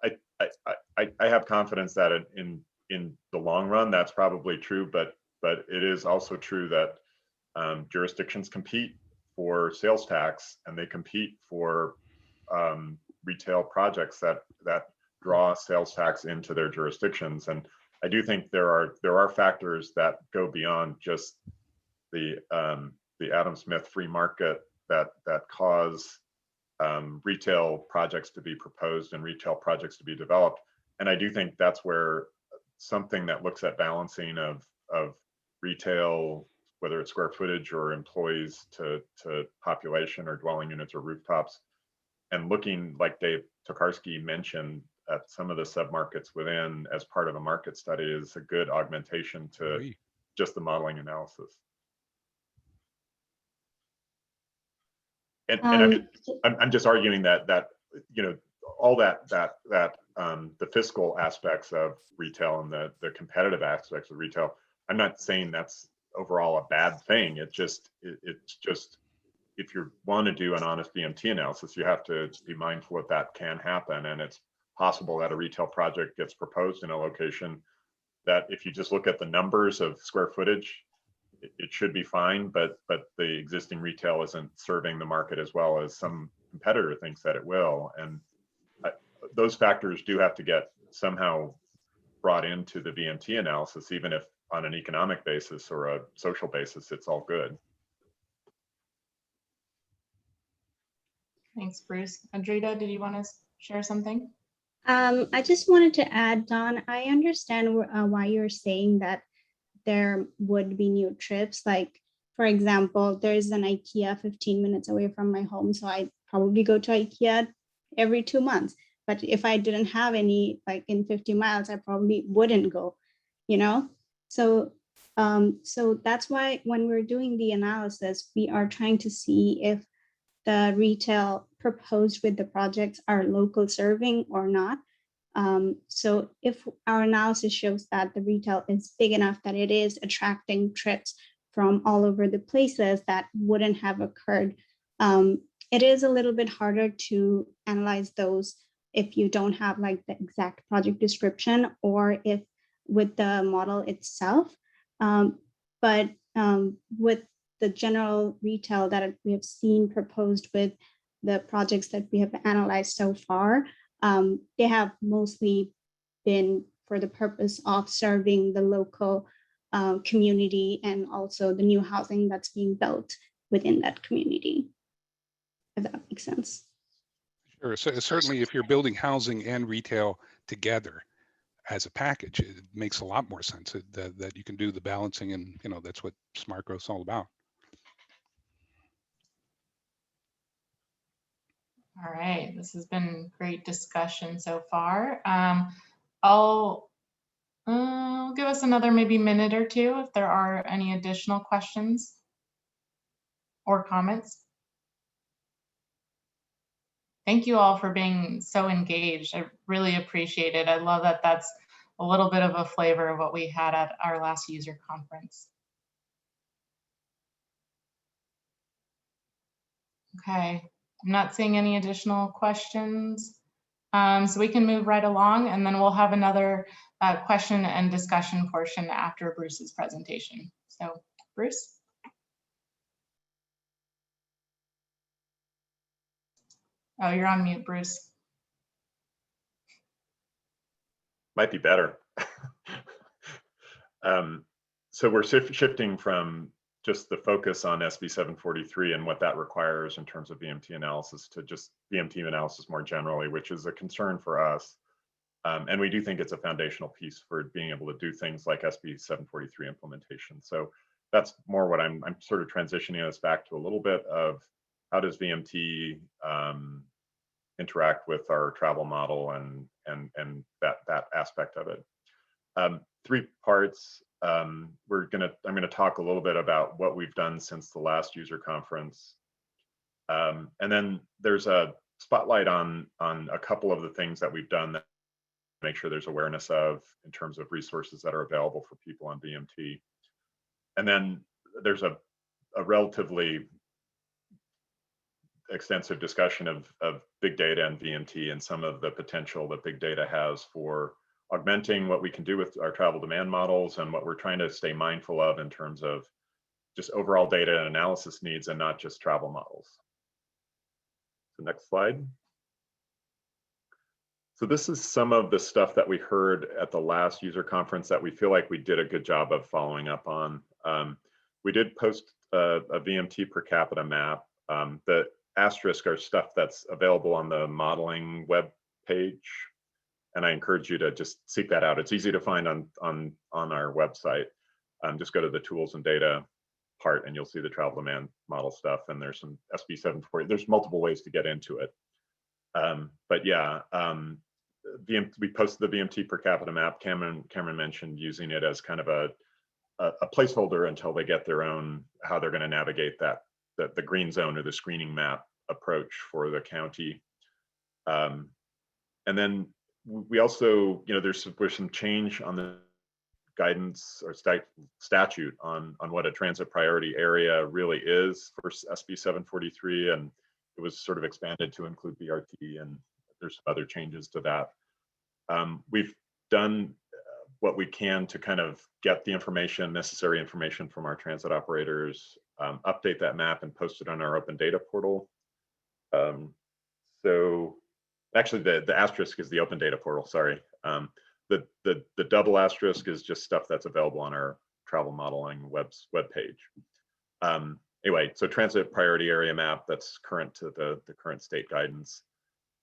Speaker 5: I have confidence that in the long run that's probably true, but it is also true that jurisdictions compete for sales tax, and they compete for retail projects that draw sales tax into their jurisdictions. And I do think there are factors that go beyond just the Adam Smith free market that cause retail projects to be proposed and retail projects to be developed. And I do think that's where something that looks at balancing of retail, whether it's square footage or employees to population or dwelling units or rooftops, and looking, like Dave Tokarski mentioned, at some of the submarkets within as part of a market study is a good augmentation to just the modeling analysis. And I'm just arguing that all that the fiscal aspects of retail and the competitive aspects of retail, I'm not saying that's overall a bad thing. It's just if you want to do an honest VMT analysis, you have to be mindful that can happen, and it's possible that a retail project gets proposed in a location that, if you just look at the numbers of square footage, it should be fine, but the existing retail isn't serving the market as well as some competitor thinks that it will. And those factors do have to get somehow brought into the VMT analysis, even if on an economic basis or a social basis, it's all good.
Speaker 2: Thanks, Bruce. Andrita, did you want to share something?
Speaker 6: I just wanted to add, Don, I understand why you're saying that there would be new trips. Like, for example, there is an IKEA 15 minutes away from my home, so I probably go to IKEA every 2 months. But if I didn't have any like in 50 miles, I probably wouldn't go, you know? So so that's why when we're doing the analysis, we are trying to see if the retail proposed with the projects are local serving or not. So if our analysis shows that the retail is big enough that it is attracting trips from all over the places that wouldn't have occurred, it is a little bit harder to analyze those if you don't have like the exact project description or if with the model itself. But with the general retail that we have seen proposed with the projects that we have analyzed so far, they have mostly been for the purpose of serving the local community and also the new housing that's being built within that community, if that makes sense.
Speaker 4: Sure. So certainly if you're building housing and retail together as a package, it makes a lot more sense that you can do the balancing, and that's what smart growth is all about.
Speaker 2: All right, this has been great discussion so far. I'll give us another maybe minute or two if there are any additional questions or comments. Thank you all for being so engaged. I really appreciate it. I love that that's a little bit of a flavor of what we had at our last user conference. Okay, I'm not seeing any additional questions. So we can move right along, and then we'll have another question and discussion portion after Bruce's presentation. So Bruce. Oh, you're on mute, Bruce.
Speaker 5: Might be better. So we're shifting from just the focus on SB 743 and what that requires in terms of Vmt analysis to just Vmt analysis more generally, which is a concern for us. And we do think it's a foundational piece for being able to do things like SB 743 implementation. So that's more what I'm sort of transitioning us back to a little bit of how does Vmt interact with our travel model and that aspect of it. 3 parts. I'm gonna talk a little bit about what we've done since the last user conference, and then there's a spotlight on a couple of the things that we've done that make sure there's awareness of in terms of resources that are available for people on Vmt, and then there's a relatively extensive discussion of big data and Vmt and some of the potential that big data has for augmenting what we can do with our travel demand models and what we're trying to stay mindful of in terms of just overall data and analysis needs and not just travel models. So next slide. So this is some of the stuff that we heard at the last user conference that we feel like we did a good job of following up on. We did post a Vmt per capita map. The asterisk are stuff that's available on the modeling web page, and I encourage you to just seek that out. It's easy to find on our website. Just go to the tools and data part and you'll see the travel demand model stuff, and there's some SB 740. There's multiple ways to get into it. But yeah, we posted the Vmt per capita map. Cameron mentioned using it as kind of a placeholder until they get their own, how they're gonna navigate that, the green zone or the screening map approach for the county. And then we also, there's some change on the guidance or statute on what a transit priority area really is for SB 743, and it was sort of expanded to include BRT, and there's other changes to that. We've done what we can to kind of get the necessary information from our transit operators, update that map and post it on our open data portal. So actually the asterisk is the open data portal, sorry. The double asterisk is just stuff that's available on our travel modeling web page. Anyway, so transit priority area map that's current to the current state guidance.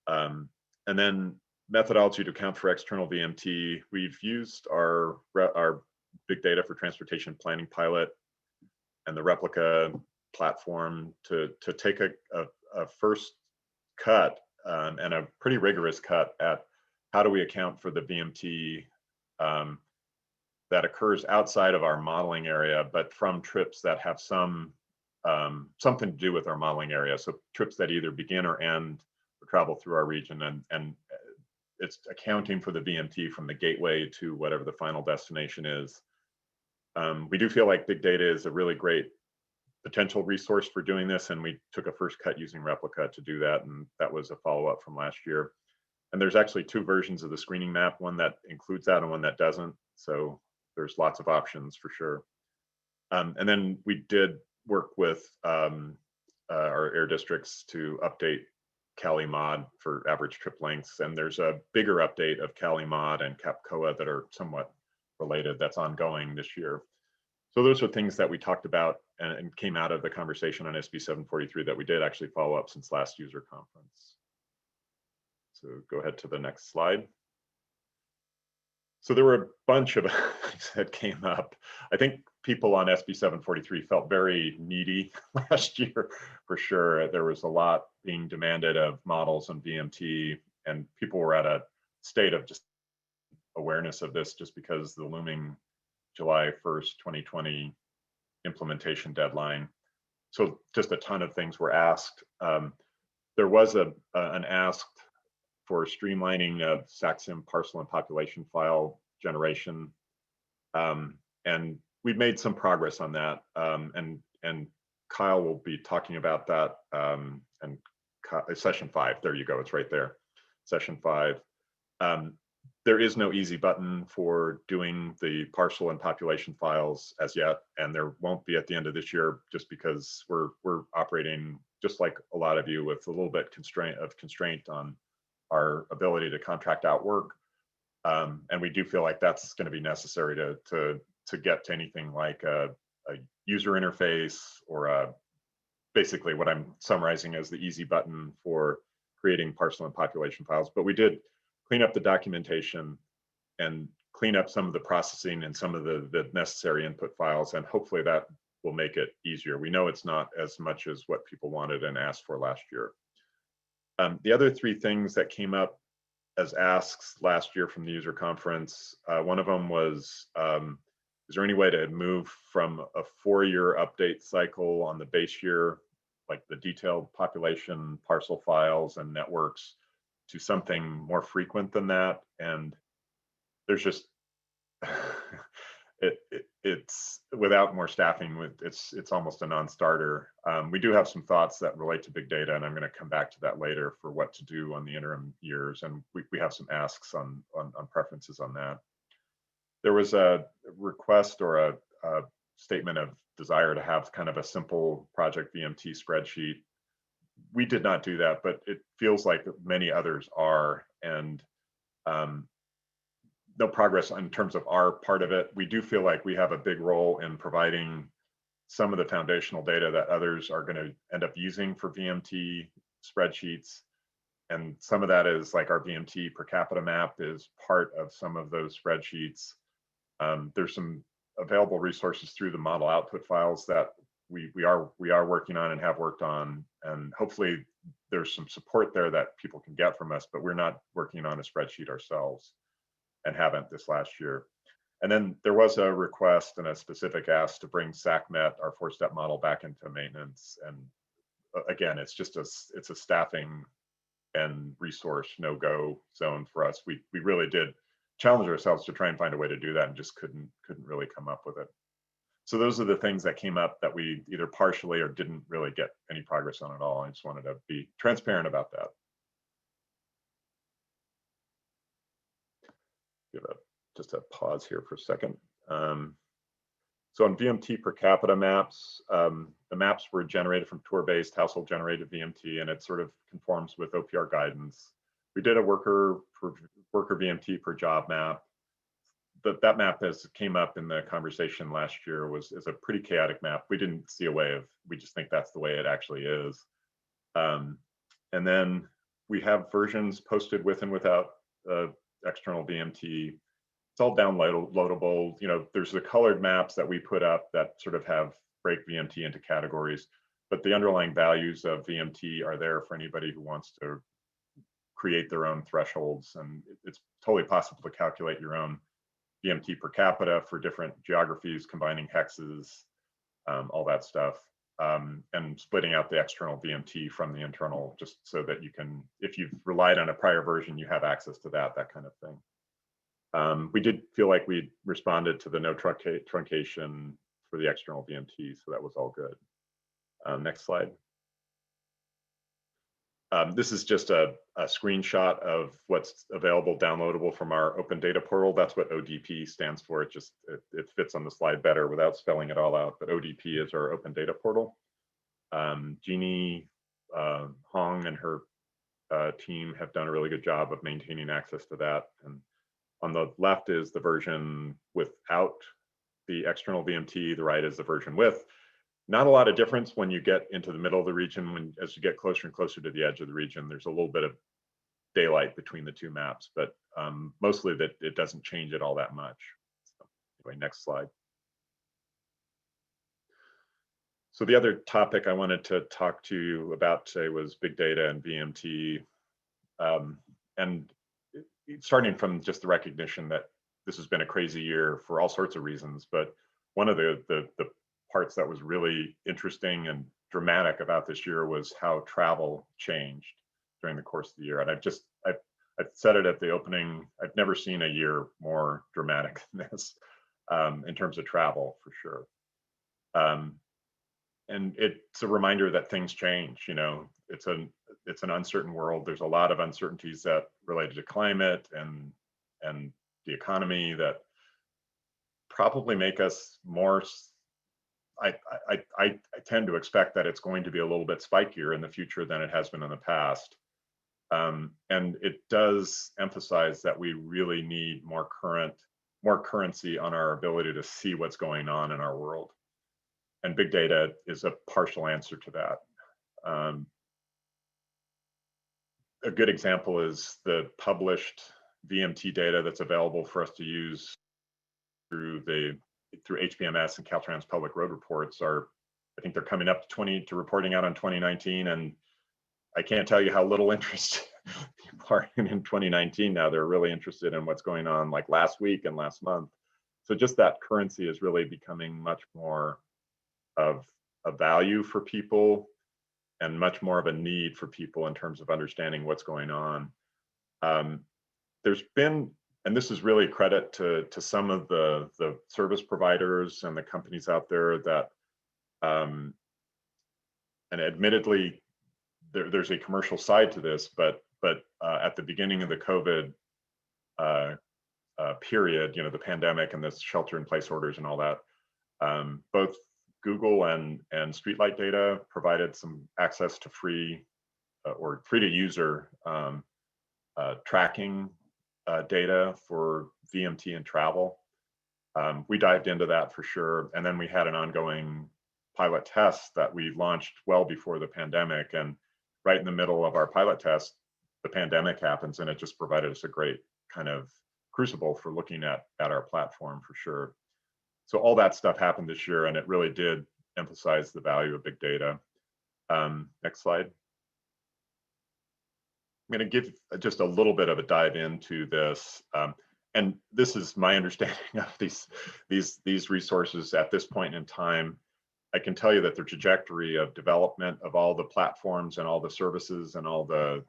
Speaker 5: And then methodology to account for external Vmt. We've used our big data for transportation planning pilot and the replica platform to take a first cut and a pretty rigorous cut at how do we account for the VMT that occurs outside of our modeling area, but from trips that have something to do with our modeling area. So trips that either begin or end or travel through our region, and it's accounting for the VMT from the gateway to whatever the final destination is. We do feel like big data is a really great potential resource for doing this, and we took a first cut using replica to do that, and that was a follow-up from last year. And there's actually 2 versions of the screening map, one that includes that and one that doesn't. So there's lots of options for sure. And then we did work with our air districts to update Cali Mod for average trip lengths. And there's a bigger update of Cali Mod and CapCoA that are somewhat related that's ongoing this year. So those are things that we talked about and came out of the conversation on SB 743 that we did actually follow up since last user conference. So go ahead to the next slide. So there were a bunch of things that came up. I think people on SB 743 felt very needy last year, for sure. There was a lot being demanded of models and VMT, and people were at a state of just awareness of this just because the looming July 1st, 2020 implementation deadline. So just a ton of things were asked. There was an ask for streamlining of SACSIM parcel and population file generation. And we've made some progress on that. And Kyle will be talking about that and session 5, there you go, it's right there, session 5. There is no easy button for doing the parcel and population files as yet, and there won't be at the end of this year, just because we're operating, just like a lot of you, with a little bit constraint on our ability to contract out work. And we do feel like that's going to be necessary to get to anything like a user interface or basically what I'm summarizing as the easy button for creating parcel and population files. But we did clean up the documentation and clean up some of the processing and some of the necessary input files, and hopefully that will make it easier. We know it's not as much as what people wanted and asked for last year. The other 3 things that came up as asks last year from the user conference, one of them was, is there any way to move from a 4-year update cycle on the base year, like the detailed population parcel files and networks, to something more frequent than that? And there's just, it's without more staffing, it's almost a non-starter. We do have some thoughts that relate to big data, and I'm going to come back to that later for what to do on the interim years. And we have some asks on preferences on that. There was a request or a statement of desire to have kind of a simple project VMT spreadsheet. We did not do that, but it feels like many others are, and no progress in terms of our part of it. We do feel like we have a big role in providing some of the foundational data that others are going to end up using for VMT spreadsheets. And some of that is like our VMT per capita map is part of some of those spreadsheets. There's some available resources through the model output files that we are working on and have worked on, and hopefully there's some support there that people can get from us, but we're not working on a spreadsheet ourselves and haven't this last year. And then there was a request and a specific ask to bring SACMet, our 4-step model, back into maintenance. And again, it's just it's a staffing and resource no-go zone for us. We really did challenge ourselves to try and find a way to do that, and just couldn't really come up with it. So those are the things that came up that we either partially or didn't really get any progress on at all. I just wanted to be transparent about that. Give just a pause here for a second. So on VMT per capita maps, the maps were generated from tour-based household generated VMT, and it sort of conforms with OPR guidance. We did a worker VMT per job map. That map, as came up in the conversation last year, is a pretty chaotic map. We didn't see a way of, we just think that's the way it actually is. And then we have versions posted with and without external VMT. It's all downloadable. You know, there's the colored maps that we put up that sort of have break VMT into categories, but the underlying values of VMT are there for anybody who wants to create their own thresholds. And it's totally possible to calculate your own VMT per capita for different geographies, combining hexes, all that stuff, and splitting out the external VMT from the internal, just so that you can, if you've relied on a prior version, you have access to that kind of thing. We did feel like we responded to the no truncation for the external VMT, so that was all good. Next slide. This is just a screenshot of what's available downloadable from our open data portal. That's what ODP stands for. It fits on the slide better without spelling it all out, but ODP is our open data portal. Jeannie Hong and her team have done a really good job of maintaining access to that. And on the left is the version without the external VMT, the right is the version with. Not a lot of difference when you get into the middle of the region. As you get closer and closer to the edge of the region, there's a little bit of daylight between the two maps, but mostly that it doesn't change it all that much. So anyway, next slide. So the other topic I wanted to talk to you about today was big data and VMT, and starting from just the recognition that this has been a crazy year for all sorts of reasons, but one of the parts that was really interesting and dramatic about this year was how travel changed during the course of the year. And I've said it at the opening, I've never seen a year more dramatic than this in terms of travel, for sure. And it's a reminder that things change. You know, it's an uncertain world. There's a lot of uncertainties that related to climate and the economy that probably make us more. I tend to expect that it's going to be a little bit spikier in the future than it has been in the past. And it does emphasize that we really need more currency on our ability to see what's going on in our world. And big data is a partial answer to that. A good example is the published VMT data that's available for us to use through HPMS and Caltrans public road reports. I think they're coming up to reporting out on 2019, and I can't tell you how little interest people are in 2019 now. They're really interested in what's going on like last week and last month. So just that currency is really becoming much more of a value for people and much more of a need for people in terms of understanding what's going on. There's been, and this is really credit to some of the service providers and the companies out there that, and admittedly, there's a commercial side to this, but at the beginning of the COVID period, you know, the pandemic and the shelter-in-place orders and all that, both Google and Streetlight Data provided some access to free or free-to-user tracking data for VMT and travel. We dived into that for sure. And then we had an ongoing pilot test that we launched well before the pandemic. And right in the middle of our pilot test, the pandemic happens, and it just provided us a great kind of crucible for looking at our platform for sure. So all that stuff happened this year, and it really did emphasize the value of big data. Next slide. I'm going to give just a little bit of a dive into this. And this is my understanding of these resources at this point in time. I can tell you that the trajectory of development of all the platforms and all the services and all the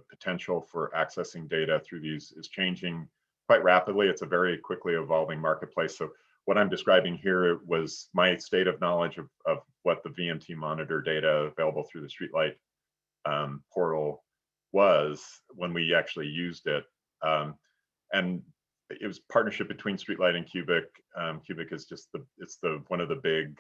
Speaker 5: potential for accessing data through these is changing quite rapidly. It's a very quickly evolving marketplace. So what I'm describing here was my state of knowledge of what the VMT monitor data available through the Streetlight portal was when we actually used it. And it was partnership between Streetlight and Cubic. Cubic is just one of the big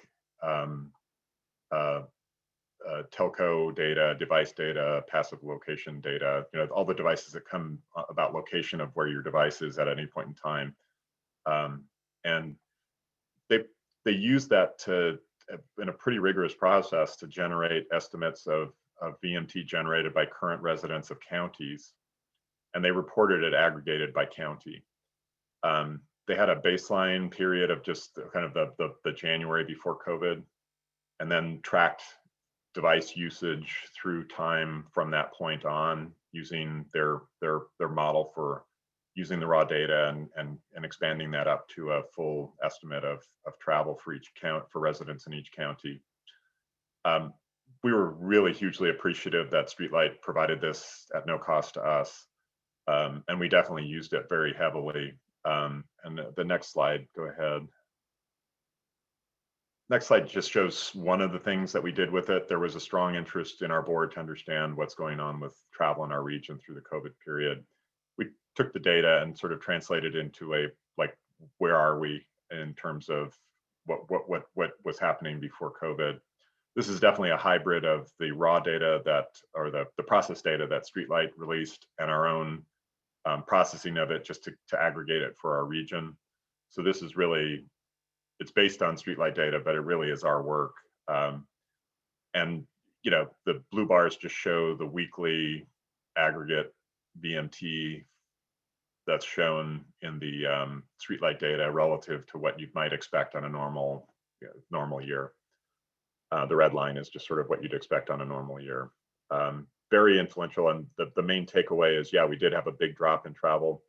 Speaker 5: telco data, device data, passive location data, you know, all the devices that come about location of where your device is at any point in time. And they use that in a pretty rigorous process to generate estimates of VMT generated by current residents of counties. And they reported it aggregated by county. They had a baseline period of just kind of the January before COVID, and then tracked device usage through time from that point on, using their model for using the raw data and expanding that up to a full estimate of travel for each for residents in each county. We were really hugely appreciative that Streetlight provided this at no cost to us. And we definitely used it very heavily. And the next slide, go ahead. Next slide just shows one of the things that we did with it. There was a strong interest in our board to understand what's going on with travel in our region through the COVID period. We took the data and sort of translated into a, like, where are we in terms of what was happening before COVID. This is definitely a hybrid of the raw data that, or the process data that Streetlight released, and our own processing of it just to aggregate it for our region. So this is really, it's based on Streetlight data, but it really is our work. And you know, the blue bars just show the weekly aggregate VMT that's shown in the Streetlight data relative to what you might expect on a normal year. The red line is just sort of what you'd expect on a normal year. Very influential, and the main takeaway is, yeah, we did have a big drop in travel,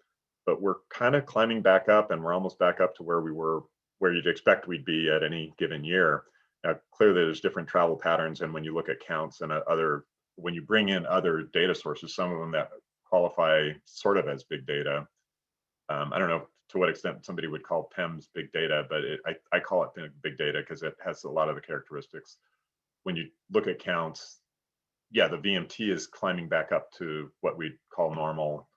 Speaker 5: but we're kind of climbing back up, and we're almost back up to where we were, where you'd expect we'd be at any given year. Now, clearly there's different travel patterns, and when you look at counts and when you bring in other data sources, some of them that qualify sort of as big data. I don't know to what extent somebody would call PEMS big data, but I call it big data because it has a lot of the characteristics. When you look at counts, yeah, the VMT is climbing back up to what we call normal,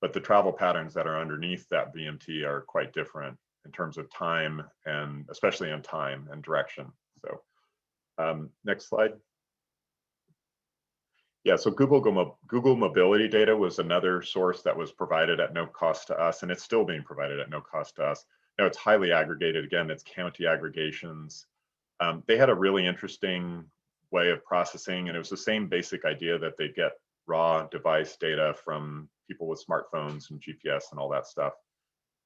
Speaker 5: but the travel patterns that are underneath that VMT are quite different in terms of time, and especially in time and direction. So next slide. Yeah, so Google mobility data was another source that was provided at no cost to us, and it's still being provided at no cost to us. Now it's highly aggregated. Again, it's county aggregations. They had a really interesting way of processing, and it was the same basic idea that they get raw device data from people with smartphones and GPS and all that stuff,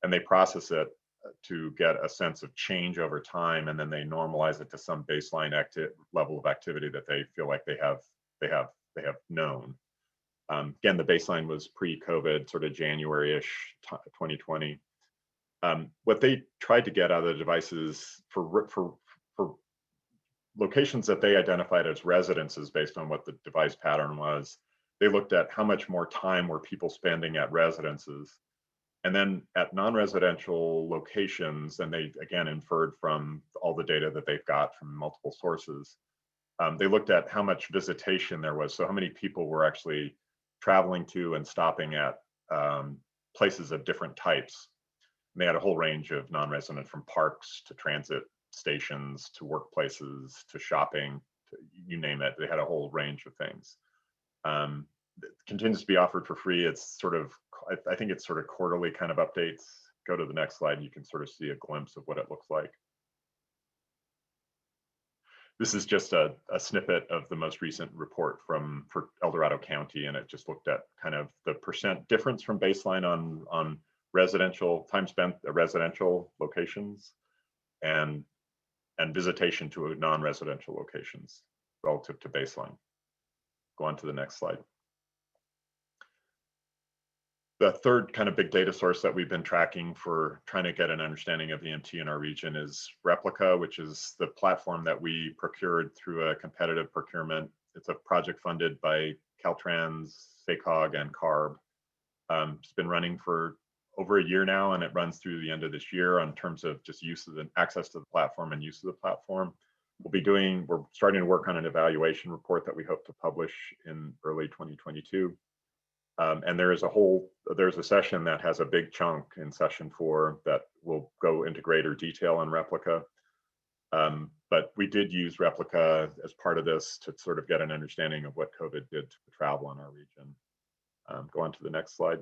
Speaker 5: and they process it to get a sense of change over time, and then they normalize it to some baseline level of activity that they feel like they have known. Again, the baseline was pre-COVID, sort of January-ish 2020. What they tried to get out of the devices for locations that they identified as residences based on what the device pattern was, they looked at how much more time were people spending at residences. And then at non-residential locations, and they again inferred from all the data that they've got from multiple sources, they looked at how much visitation there was. So how many people were actually traveling to and stopping at places of different types. And they had a whole range of non-resident, from parks to transit stations to workplaces to shopping, to, you name it. They had a whole range of things. It continues to be offered for free. It's sort of, I think it's sort of quarterly kind of updates. Go to the next slide and you can sort of see a glimpse of what it looks like. This is just a snippet of the most recent report for El Dorado County, and it just looked at kind of the % difference from baseline on residential time spent at residential locations and visitation to non-residential locations relative to baseline. Go on to the next slide. The third kind of big data source that we've been tracking for trying to get an understanding of VMT in our region is Replica, which is the platform that we procured through a competitive procurement. It's a project funded by Caltrans, SACOG, and CARB. It's been running for over a year now, and it runs through the end of this year in terms of just use of the access to the platform and use of the platform. We're starting to work on an evaluation report that we hope to publish in early 2022. And there's a session that has a big chunk in session 4 that will go into greater detail on Replica. But we did use Replica as part of this to sort of get an understanding of what COVID did to travel in our region. Go on to the next slide.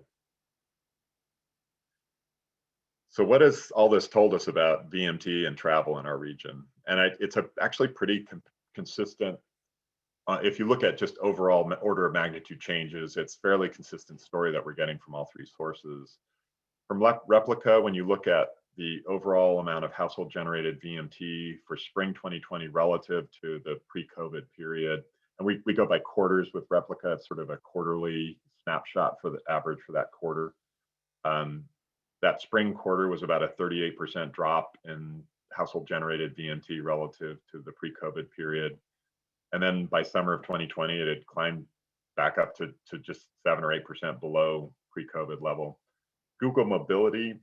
Speaker 5: So what has all this told us about VMT and travel in our region? And it's actually pretty consistent. If you look at just overall order of magnitude changes, it's fairly consistent story that we're getting from all three sources. From Replica, when you look at the overall amount of household generated VMT for spring 2020 relative to the pre-COVID period. And we go by quarters with Replica. It's sort of a quarterly snapshot for the average for that quarter. That spring quarter was about a 38% drop in household generated VMT relative to the pre-COVID period. And then by summer of 2020, it had climbed back up to just 7 or 8% below pre-COVID level. Google Mobility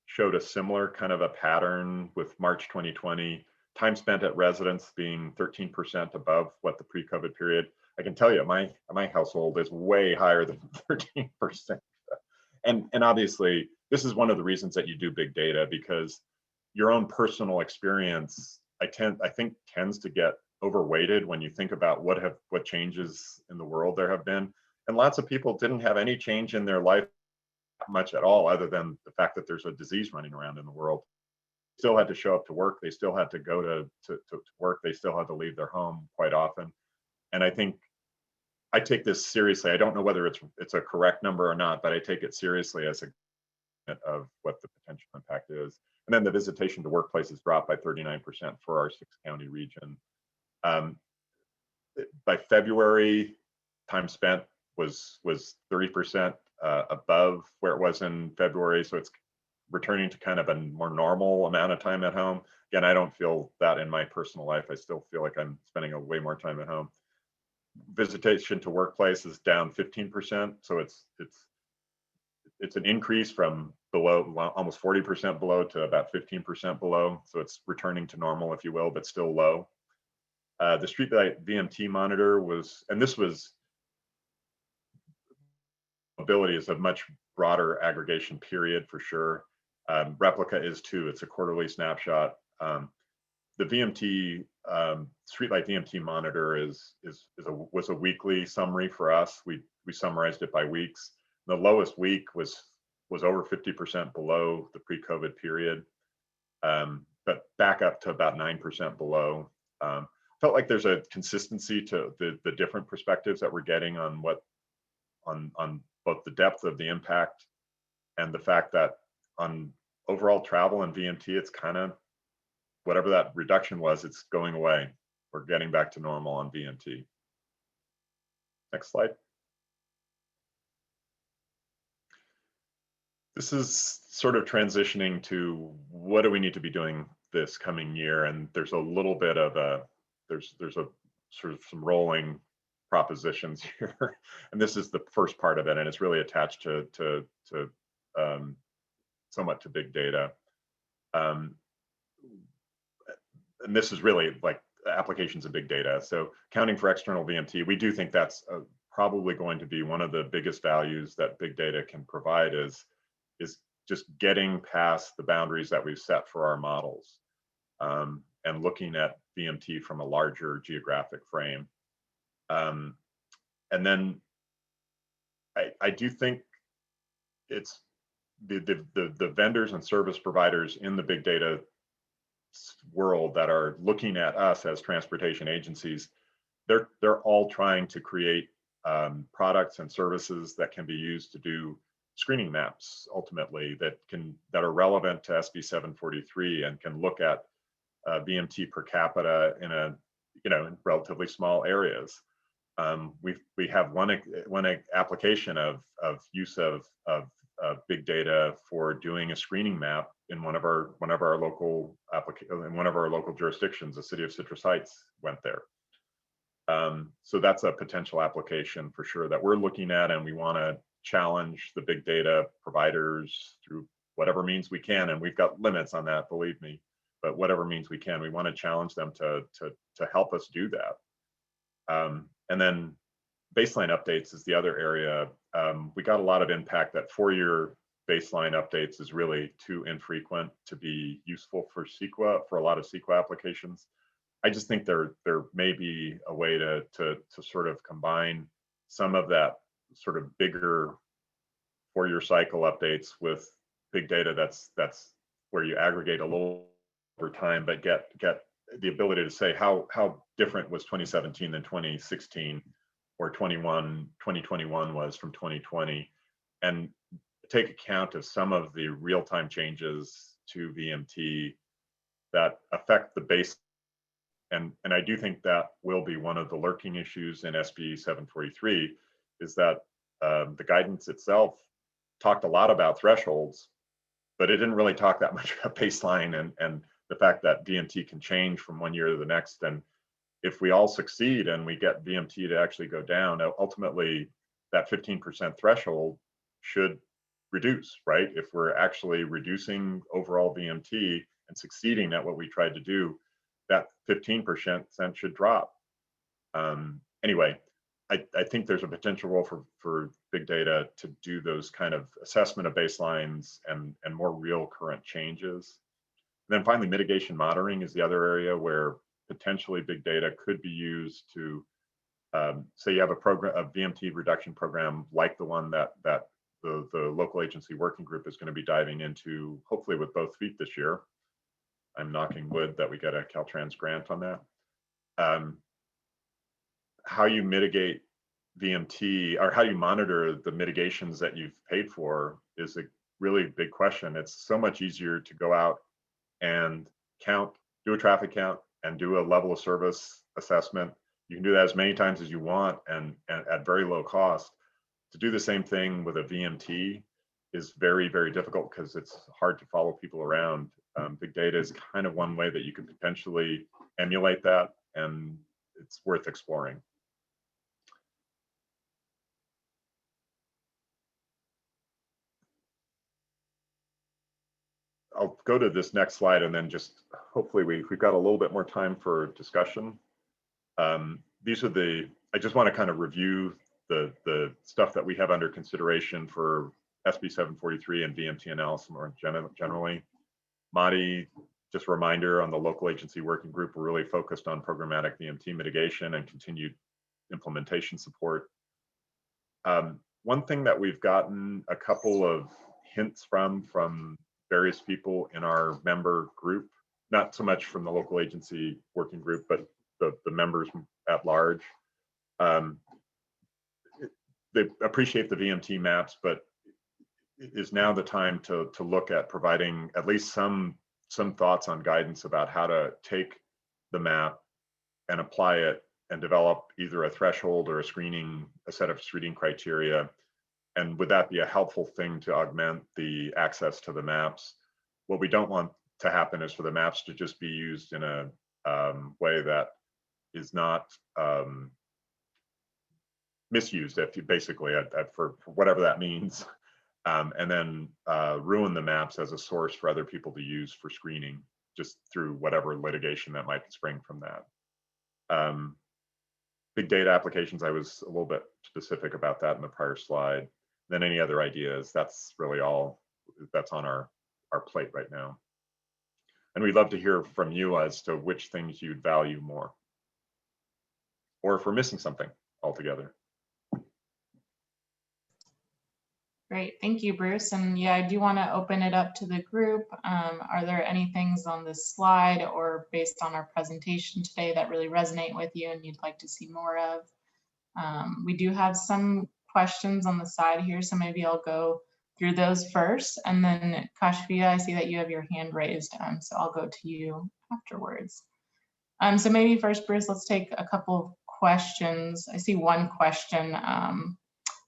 Speaker 5: showed a similar kind of a pattern with March 2020, time spent at residence being 13% above what the pre-COVID period. I can tell you, my household is way higher than 13%. And obviously, this is one of the reasons that you do big data, because your own personal experience, I think tends to get overweighted when you think about what changes in the world there have been. And lots of people didn't have any change in their life much at all, other than the fact that there's a disease running around in the world. They still had to show up to work. They still had to go to work. They still had to leave their home quite often. And I think I take this seriously. I don't know whether it's a correct number or not, but I take it seriously as a of what the potential impact is. And then the visitation to workplaces dropped by 39% for our 6-county region. By February, time spent was 30% above where it was in February. So it's returning to kind of a more normal amount of time at home. Again, I don't feel that in my personal life. I still feel like I'm spending a way more time at home. Visitation to workplace is down 15%. So it's an increase from below, almost 40% below to about 15% below. So it's returning to normal, if you will, but still low. The streetlight VMT monitor was, and this was, mobility is a much broader aggregation period for sure. Replica is too, it's a quarterly snapshot. The VMT, streetlight VMT monitor was a weekly summary for us. We summarized it by weeks. The lowest week was over 50% below the pre-COVID period, but back up to about 9% below. Felt like there's a consistency to the different perspectives that we're getting on both the depth of the impact and the fact that on overall travel and VMT, it's kind of whatever that reduction was, it's going away. We're getting back to normal on VMT. Next slide. This is sort of transitioning to what do we need to be doing this coming year, and there's a little bit of there's a sort of some rolling propositions here, and this is the first part of it, and it's really attached to somewhat to big data, and this is really like applications of big data. So counting for external VMT, we do think that's probably going to be one of the biggest values that big data can provide is just getting past the boundaries that we've set for our models, and looking at VMT from a larger geographic frame. And then I do think it's the vendors and service providers in the big data world that are looking at us as transportation agencies. They're all trying to create products and services that can be used to do screening maps ultimately that are relevant to SB 743 and can look at VMT per capita in relatively small areas. We have one application of use of big data for doing a screening map in one of our local jurisdictions. The city of Citrus Heights went there. So that's a potential application for sure that we're looking at, and we want to challenge the big data providers through whatever means we can, and we've got limits on that, believe me, but whatever means we can, we want to challenge them to help us do that. And then baseline updates is the other area. We got a lot of impact that 4-year baseline updates is really too infrequent to be useful for CEQA, for a lot of CEQA applications. I just think there may be a way to sort of combine some of that sort of bigger 4-year cycle updates with big data that's where you aggregate a little over time, but get the ability to say how different was 2017 than 2016 or 2021 was from 2020, and take account of some of the real-time changes to VMT that affect the base. And I do think that will be one of the lurking issues in SB 743, is that the guidance itself talked a lot about thresholds, but it didn't really talk that much about baseline and the fact that VMT can change from one year to the next. And if we all succeed and we get VMT to actually go down, ultimately that 15% threshold should reduce, right? If we're actually reducing overall VMT and succeeding at what we tried to do, that 15% should drop. Anyway, I think there's a potential role for big data to do those kind of assessment of baselines and more real current changes. And then finally, mitigation monitoring is the other area where potentially big data could be used to, say you have a program, a VMT reduction program like the one that the local agency working group is going to be diving into, hopefully with both feet this year. I'm knocking wood that we get a Caltrans grant on that. How you mitigate VMT, or how you monitor the mitigations that you've paid for, is a really big question. It's so much easier to go out and count, do a traffic count, and do a level of service assessment. You can do that as many times as you want and at very low cost. To do the same thing with a VMT is very, very difficult because it's hard to follow people around. Big data is kind of one way that you could potentially emulate that, and it's worth exploring. I'll go to this next slide and then just hopefully we've got a little bit more time for discussion. These are I just want to kind of review the stuff that we have under consideration for SB 743 and Vmt analysis more generally. Madi, just a reminder, on the local agency working group, we're really focused on programmatic VMT mitigation and continued implementation support. One thing that we've gotten a couple of hints from various people in our member group, not so much from the local agency working group, but the members at large. They appreciate the VMT maps, but is now the time to look at providing at least some thoughts on guidance about how to take the map and apply it and develop either a threshold or a set of screening criteria. And would that be a helpful thing to augment the access to the maps? What we don't want to happen is for the maps to just be used in a way that is not misused, if you basically, for whatever that means, and then ruin the maps as a source for other people to use for screening, just through whatever litigation that might spring from that. Big data applications, I was a little bit specific about that in the prior slide. Then any other ideas, that's really all that's on our plate right now. And we'd love to hear from you as to which things you'd value more, or if we're missing something altogether.
Speaker 2: Great, thank you, Bruce. And yeah, I do want to open it up to the group. Are there any things on this slide or based on our presentation today that really resonate with you and you'd like to see more of? We do have some questions on the side here, so maybe I'll go through those first. And then Kashfia, I see that you have your hand raised, so I'll go to you afterwards. So maybe first, Bruce, let's take a couple questions. I see one question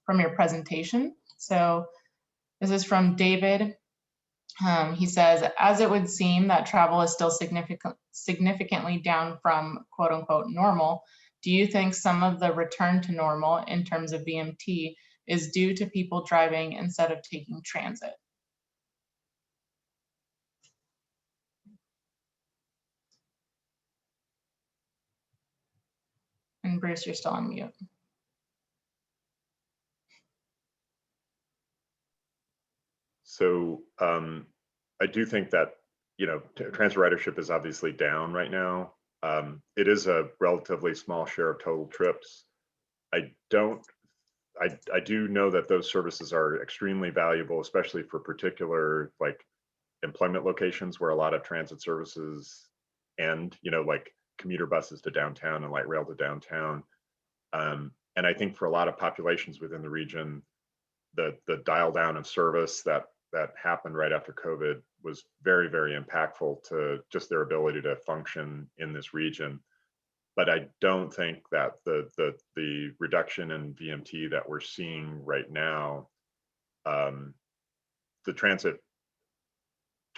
Speaker 2: from your presentation. So this is from David. He says, as it would seem that travel is still significantly down from quote unquote normal, do you think some of the return to normal in terms of VMT is due to people driving instead of taking transit? And Bruce, you're still on mute.
Speaker 5: So I do think that, transit ridership is obviously down right now. It is a relatively small share of total trips. I do know that those services are extremely valuable, especially for particular like employment locations where a lot of transit services end, like commuter buses to downtown and light rail to downtown. And I think for a lot of populations within the region, the dial down of service that happened right after COVID was very, very impactful to just their ability to function in this region. But I don't think that the reduction in VMT that we're seeing right now, the transit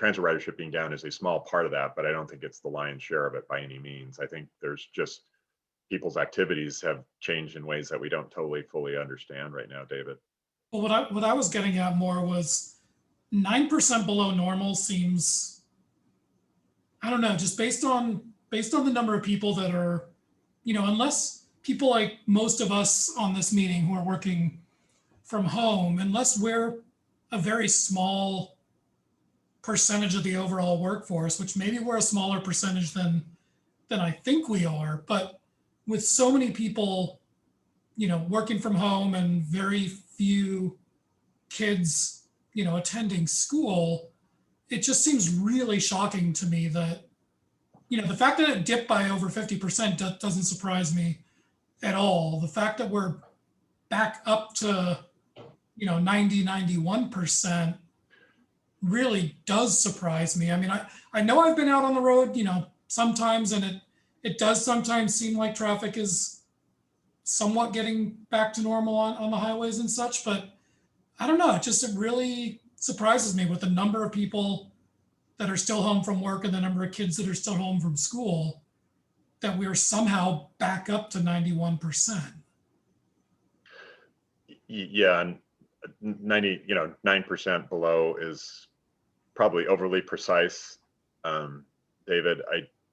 Speaker 5: ridership being down is a small part of that, but I don't think it's the lion's share of it by any means. I think there's just people's activities have changed in ways that we don't totally fully understand right now, David.
Speaker 7: Well, what I was getting at more was 9% below normal seems, I don't know, just based on the number of people that are, unless people like most of us on this meeting who are working from home, unless we're a very small percentage of the overall workforce, which maybe we're a smaller percentage than I think we are, but with so many people, working from home and very few kids, attending school, it just seems really shocking to me that, the fact that it dipped by over 50% doesn't surprise me at all. The fact that we're back up to, 90, 91% really does surprise me. I mean, I know I've been out on the road, sometimes, and it does sometimes seem like traffic is somewhat getting back to normal on the highways and such, but I don't know, it really surprises me with the number of people that are still home from work and the number of kids that are still home from school, that we're somehow back up to 91%.
Speaker 5: Yeah, and 9% below is probably overly precise, David.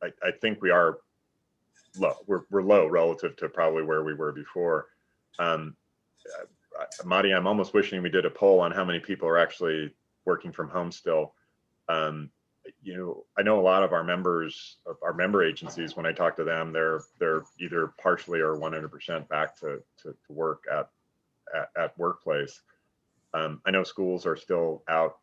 Speaker 5: I think we are low. We're low relative to probably where we were before. Madi, I'm almost wishing we did a poll on how many people are actually working from home still. I know a lot of our members, our member agencies, when I talk to them, they're either partially or 100% back to work at workplace. I know schools are still out.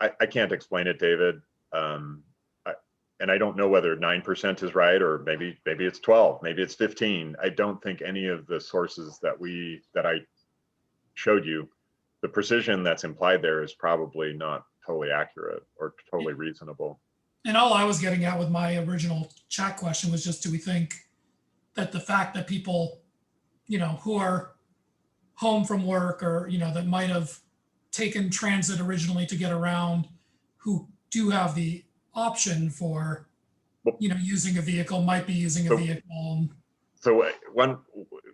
Speaker 5: I can't explain it, David. And I don't know whether 9% is right, or maybe it's 12, maybe it's 15. I don't think any of the sources that I showed you, the precision that's implied there is probably not totally accurate or totally reasonable.
Speaker 7: And all I was getting at with my original chat question was just, do we think that the fact that people, who are home from work, or, that might have taken transit originally to get around, who do have the option for, using a vehicle, might be using a vehicle.
Speaker 5: So one,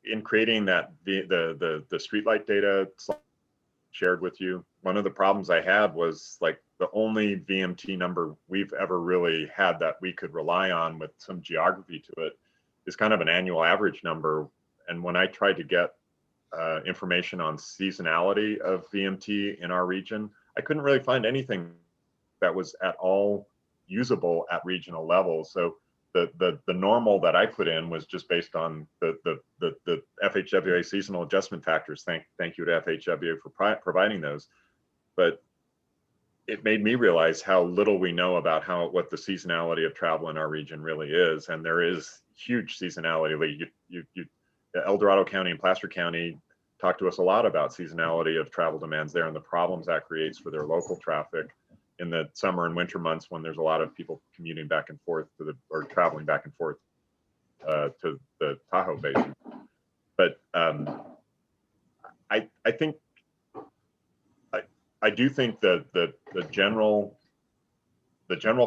Speaker 5: in creating that, the streetlight data shared with you, one of the problems I had was like the only VMT number we've ever really had that we could rely on with some geography to it is kind of an annual average number. And when I tried to get information on seasonality of VMT in our region, I couldn't really find anything that was at all usable at regional level. So the normal that I put in was just based on the FHWA seasonal adjustment factors. Thank you to FHWA for providing those. But it made me realize how little we know about what the seasonality of travel in our region really is. And there is huge seasonality. El Dorado County and Placer County talk to us a lot about seasonality of travel demands there and the problems that creates for their local traffic in the summer and winter months, when there's a lot of people commuting back and forth or traveling back and forth to the Tahoe Basin. But I think I do think that the general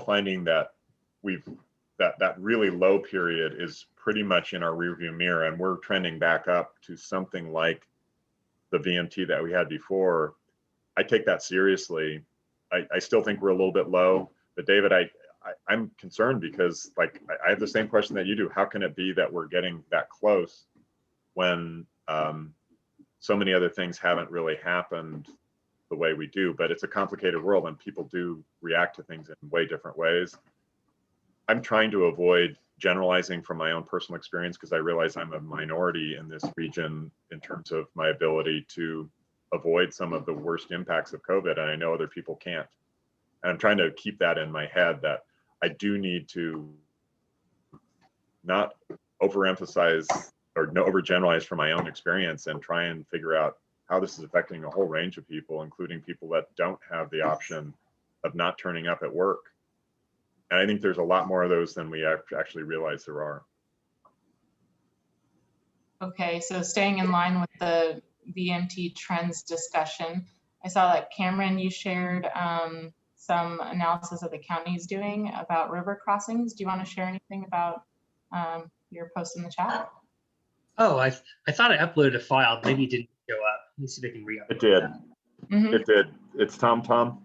Speaker 5: finding that that really low period is pretty much in our rearview mirror, and we're trending back up to something like the VMT that we had before. I take that seriously. I still think we're a little bit low, but David, I'm concerned because like I have the same question that you do. How can it be that we're getting that close when so many other things haven't really happened the way we do? But it's a complicated world and people do react to things in way different ways. I'm trying to avoid generalizing from my own personal experience because I realize I'm a minority in this region in terms of my ability to avoid some of the worst impacts of COVID, and I know other people can't. And I'm trying to keep that in my head, that I do need to not overemphasize or overgeneralize from my own experience and try and figure out how this is affecting a whole range of people, including people that don't have the option of not turning up at work. And I think there's a lot more of those than we actually realize there are.
Speaker 2: Okay, so staying in line with the Vmt Trends discussion, I saw that Cameron, you shared some analysis that the county is doing about river crossings. Do you want to share anything about your post in the chat?
Speaker 3: Oh, I thought I uploaded a file. Maybe it didn't show up. Let me see if I can re-upload
Speaker 5: It did.
Speaker 2: Mm-hmm.
Speaker 5: It did. It's TomTom.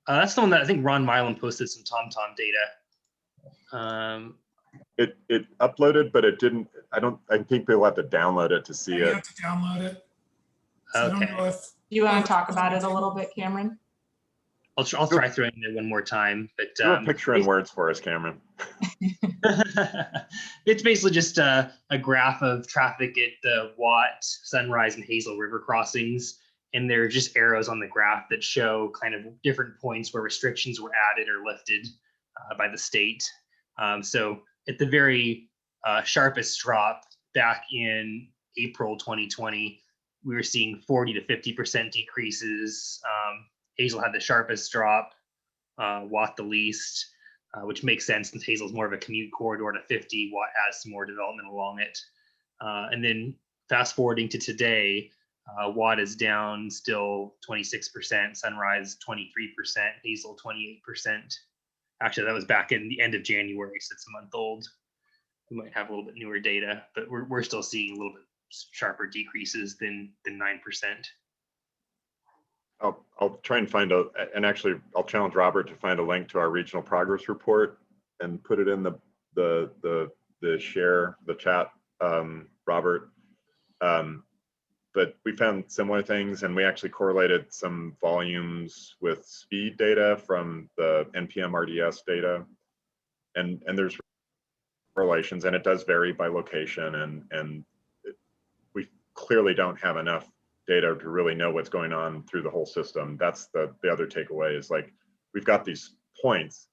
Speaker 3: That's the one that I think Ron Milam posted some TomTom data.
Speaker 5: It uploaded, but it didn't. I think people have to download it to see
Speaker 7: You
Speaker 5: it.
Speaker 7: have to download it. So I
Speaker 3: Okay.
Speaker 7: don't know if
Speaker 2: Do you want to talk about it a little bit, Cameron?
Speaker 3: I'll try throwing it in one more time. But
Speaker 5: Do a picture in words for us, Cameron.
Speaker 3: it's basically just a graph of traffic at the Watt, Sunrise, and Hazel River crossings. And there are just arrows on the graph that show kind of different points where restrictions were added or lifted by the state. So at the very sharpest drop back in April 2020, we were seeing 40 to 50% decreases. Hazel had the sharpest drop, Watt the least, which makes sense since Hazel's more of a commute corridor to 50. Watt has some more development along it. And then fast forwarding to today, Watt is down still 26%, Sunrise 23%, Hazel 28%. Actually, that was back in the end of January, so it's a month old. We might have a little bit newer data, but we're still seeing a little bit sharper decreases than 9%.
Speaker 5: I'll try and find and actually I'll challenge Robert to find a link to our regional progress report and put it in the share, the chat, Robert. But we found similar things, and we actually correlated some volumes with speed data from the NPM RDS data, and there's correlations, and it does vary by location, and we clearly don't have enough data to really know what's going on through the whole system. That's the other takeaway, is like, we've got these points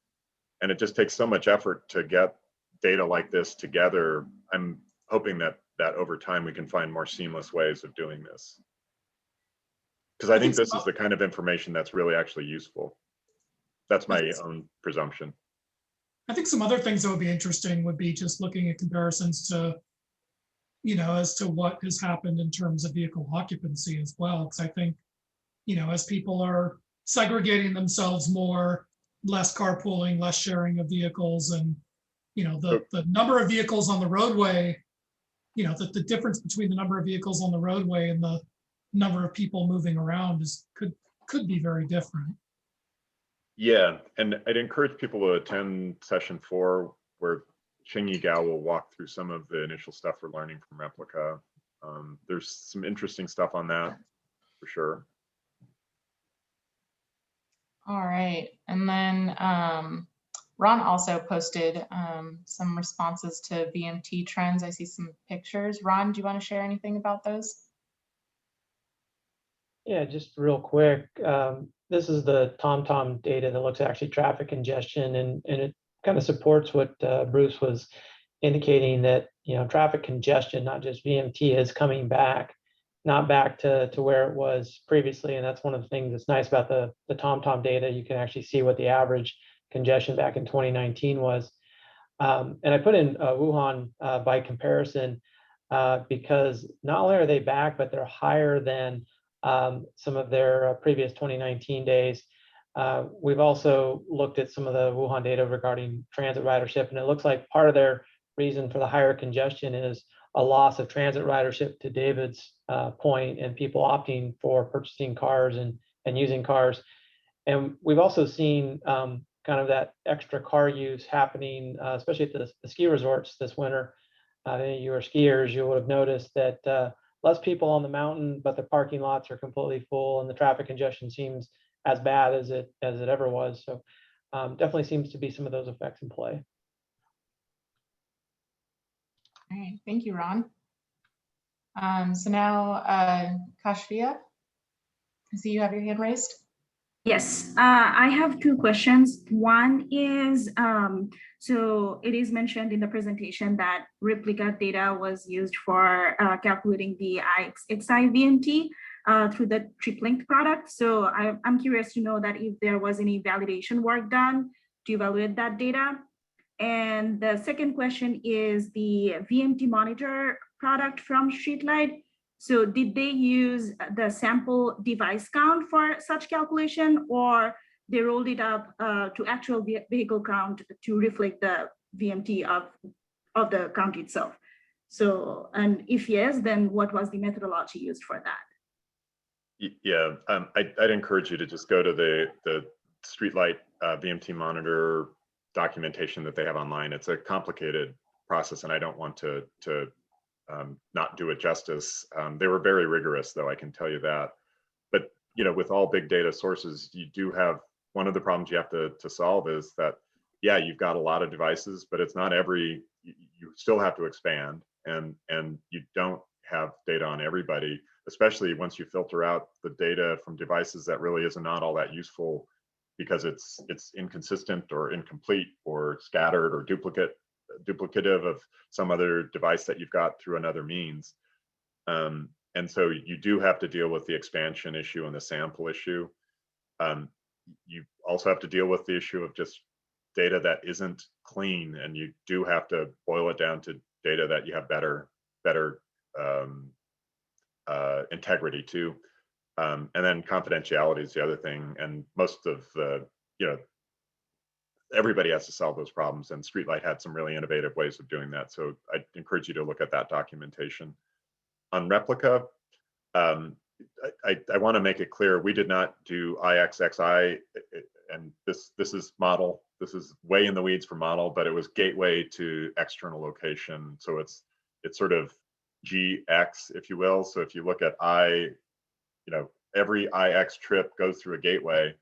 Speaker 5: and it just takes so much effort to get data like this together. I'm hoping that over time we can find more seamless ways of doing this, because I think this is the kind of information that's really actually useful. That's my own presumption.
Speaker 7: I think some other things that would be interesting would be just looking at comparisons to, as to what has happened in terms of vehicle occupancy as well. Because I think, as people are segregating themselves more, less carpooling, less sharing of vehicles, and, the number of vehicles on the roadway, the difference between the number of vehicles on the roadway and the number of people moving around could be very different. Yeah,
Speaker 5: and I'd encourage people to attend session 4, where Xingyi Gao will walk through some of the initial stuff we're learning from Replica. There's some interesting stuff on that for sure.
Speaker 2: All right, and then Ron also posted some responses to Vmt Trends. I see some pictures. Ron, do you want to share anything about those?
Speaker 9: Yeah, just real quick. This is the TomTom data that looks at actually traffic congestion, and it kind of supports what Bruce was indicating, that traffic congestion, not just VMT, is coming back, not back to where it was previously. And that's one of the things that's nice about the TomTom data. You can actually see what the average congestion back in 2019 was. And I put in Wuhan by comparison, because not only are they back, but they're higher than some of their previous 2019 days. We've also looked at some of the Wuhan data regarding transit ridership, and it looks like part of their reason for the higher congestion is a loss of transit ridership, to David's point, and people opting for purchasing cars and using cars. And we've also seen kind of that extra car use happening, especially at the ski resorts this winter. If you were skiers, you would have noticed that less people on the mountain, but the parking lots are completely full, and the traffic congestion seems as bad as it ever was. So definitely seems to be some of those effects in play.
Speaker 2: All right, thank you, Ron. So now, Kashvia, I see you have your hand raised.
Speaker 10: Yes, I have two questions. One is, so it is mentioned in the presentation that replica data was used for calculating the IXI VMT through the trip-linked product. So I'm curious to know that if there was any validation work done to evaluate that data. And the second question is the VMT monitor product from Streetlight. So did they use the sample device count for such calculation, or they rolled it up to actual vehicle count to reflect the VMT of the count itself? So, and if yes, then what was the methodology used for that?
Speaker 5: Yeah, I'd encourage you to just go to the Streetlight VMT monitor documentation that they have online. It's a complicated process, and I don't want to not do it justice. They were very rigorous, though, I can tell you that. But with all big data sources, you do have one of the problems you have to solve is that, yeah, you've got a lot of devices, but it's not every. You still have to expand, and you don't have data on everybody, especially once you filter out the data from devices that really is not all that useful because it's inconsistent or incomplete or scattered or duplicative of some other device that you've got through another means. And so you do have to deal with the expansion issue and the sample issue. You also have to deal with the issue of just data that isn't clean, and you do have to boil it down to data that you have better integrity to. And then confidentiality is the other thing. And most of the, everybody has to solve those problems, and Streetlight had some really innovative ways of doing that. So I'd encourage you to look at that documentation. On replica, I want to make it clear, we did not do IXXI, and this is model. This is way in the weeds for model, but it was gateway to external location. So it's sort of GX, if you will. So if you look at every IX trip goes through a gateway.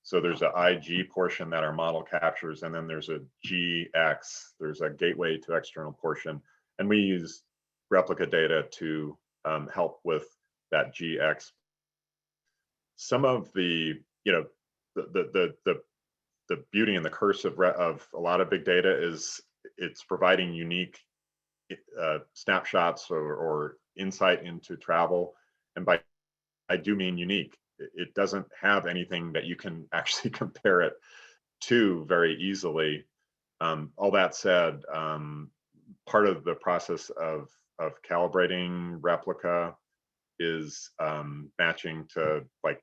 Speaker 5: So there's an IG portion that our model captures, and then there's a GX, there's a gateway to external portion. And we use replica data to help with that GX. Some of the beauty and the curse of a lot of big data is it's providing unique snapshots or insight into travel. And by I do mean unique. It doesn't have anything that you can actually compare it to very easily. All that said, part of the process of calibrating replica is matching to like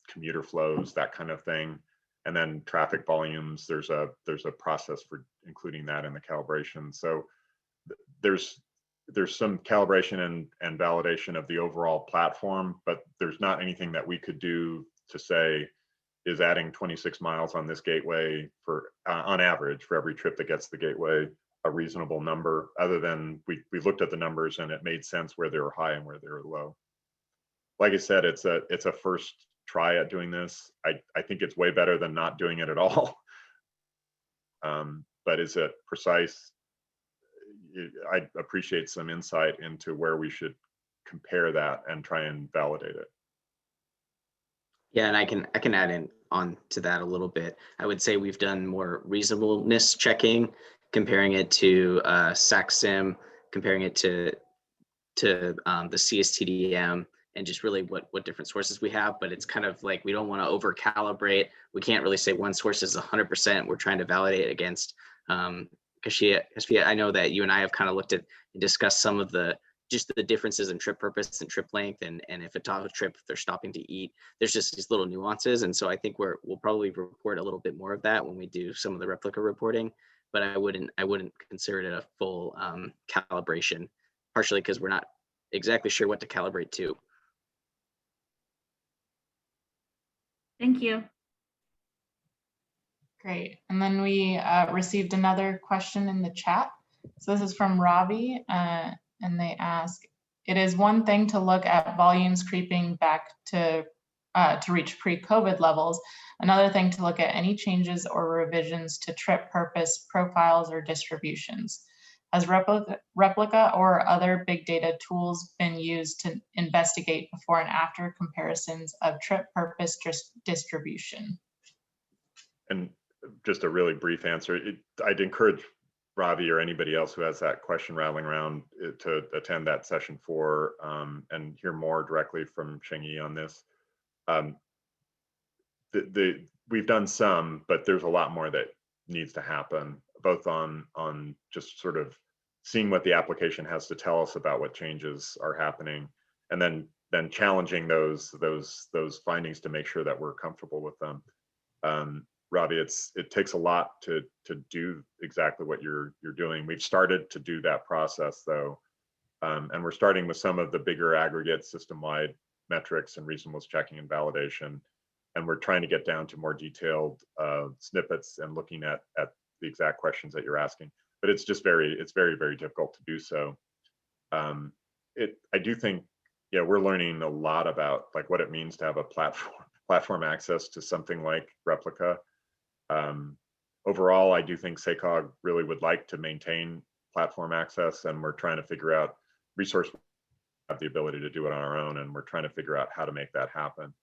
Speaker 5: commuter flows, that kind of thing, and then traffic volumes. There's a process for including that in the calibration. So there's some calibration and validation of the overall platform, but there's not anything that we could do to say is adding 26 miles on this gateway for on average for every trip that gets the gateway a reasonable number, other than we looked at the numbers and it made sense where they were high and where they were low. Like I said, it's a first try at doing this. I think it's way better than not doing it at all. But is it precise? I appreciate some insight into where we should compare that and try and validate it.
Speaker 11: Yeah, and I can add in on to that a little bit. I would say we've done more reasonableness checking, comparing it to SACSIM, comparing it to the CSTDM, and just really what different sources we have. But it's kind of like we don't want to over calibrate. We can't really say one source is 100%. We're trying to validate against. Kashfia, I know that you and I have kind of looked at and discussed some of the differences in trip purpose and trip length, and if it's a trip, if they're stopping to eat, there's just these little nuances. And so I think we'll probably report a little bit more of that when we do some of the replica reporting, but I wouldn't consider it a full calibration, partially because we're not exactly sure what to calibrate to.
Speaker 10: Thank you.
Speaker 2: Great. And then we received another question in the chat. So this is from Ravi, and they ask, it is one thing to look at volumes creeping back to reach pre-COVID levels. Another thing to look at any changes or revisions to trip purpose profiles or distributions. Has Replica or other big data tools been used to investigate before and after comparisons of trip purpose distribution?
Speaker 5: And just a really brief answer, I'd encourage Ravi or anybody else who has that question rattling around to attend that session 4 and hear more directly from Shengyi on this. We've done some, but there's a lot more that needs to happen, both on just sort of seeing what the application has to tell us about what changes are happening, and then challenging those findings to make sure that we're comfortable with them. Ravi, it takes a lot to do exactly what you're doing. We've started to do that process though, and we're starting with some of the bigger aggregate system-wide metrics and reasonableness checking and validation, and we're trying to get down to more detailed snippets and looking at the exact questions that you're asking. But it's just very difficult to do so. I do think, yeah, we're learning a lot about like what it means to have a platform access to something like Replica. Overall, I do think SACOG really would like to maintain platform access, and we're trying to figure out resource have the ability to do it on our own, and we're trying to figure out how to make that happen.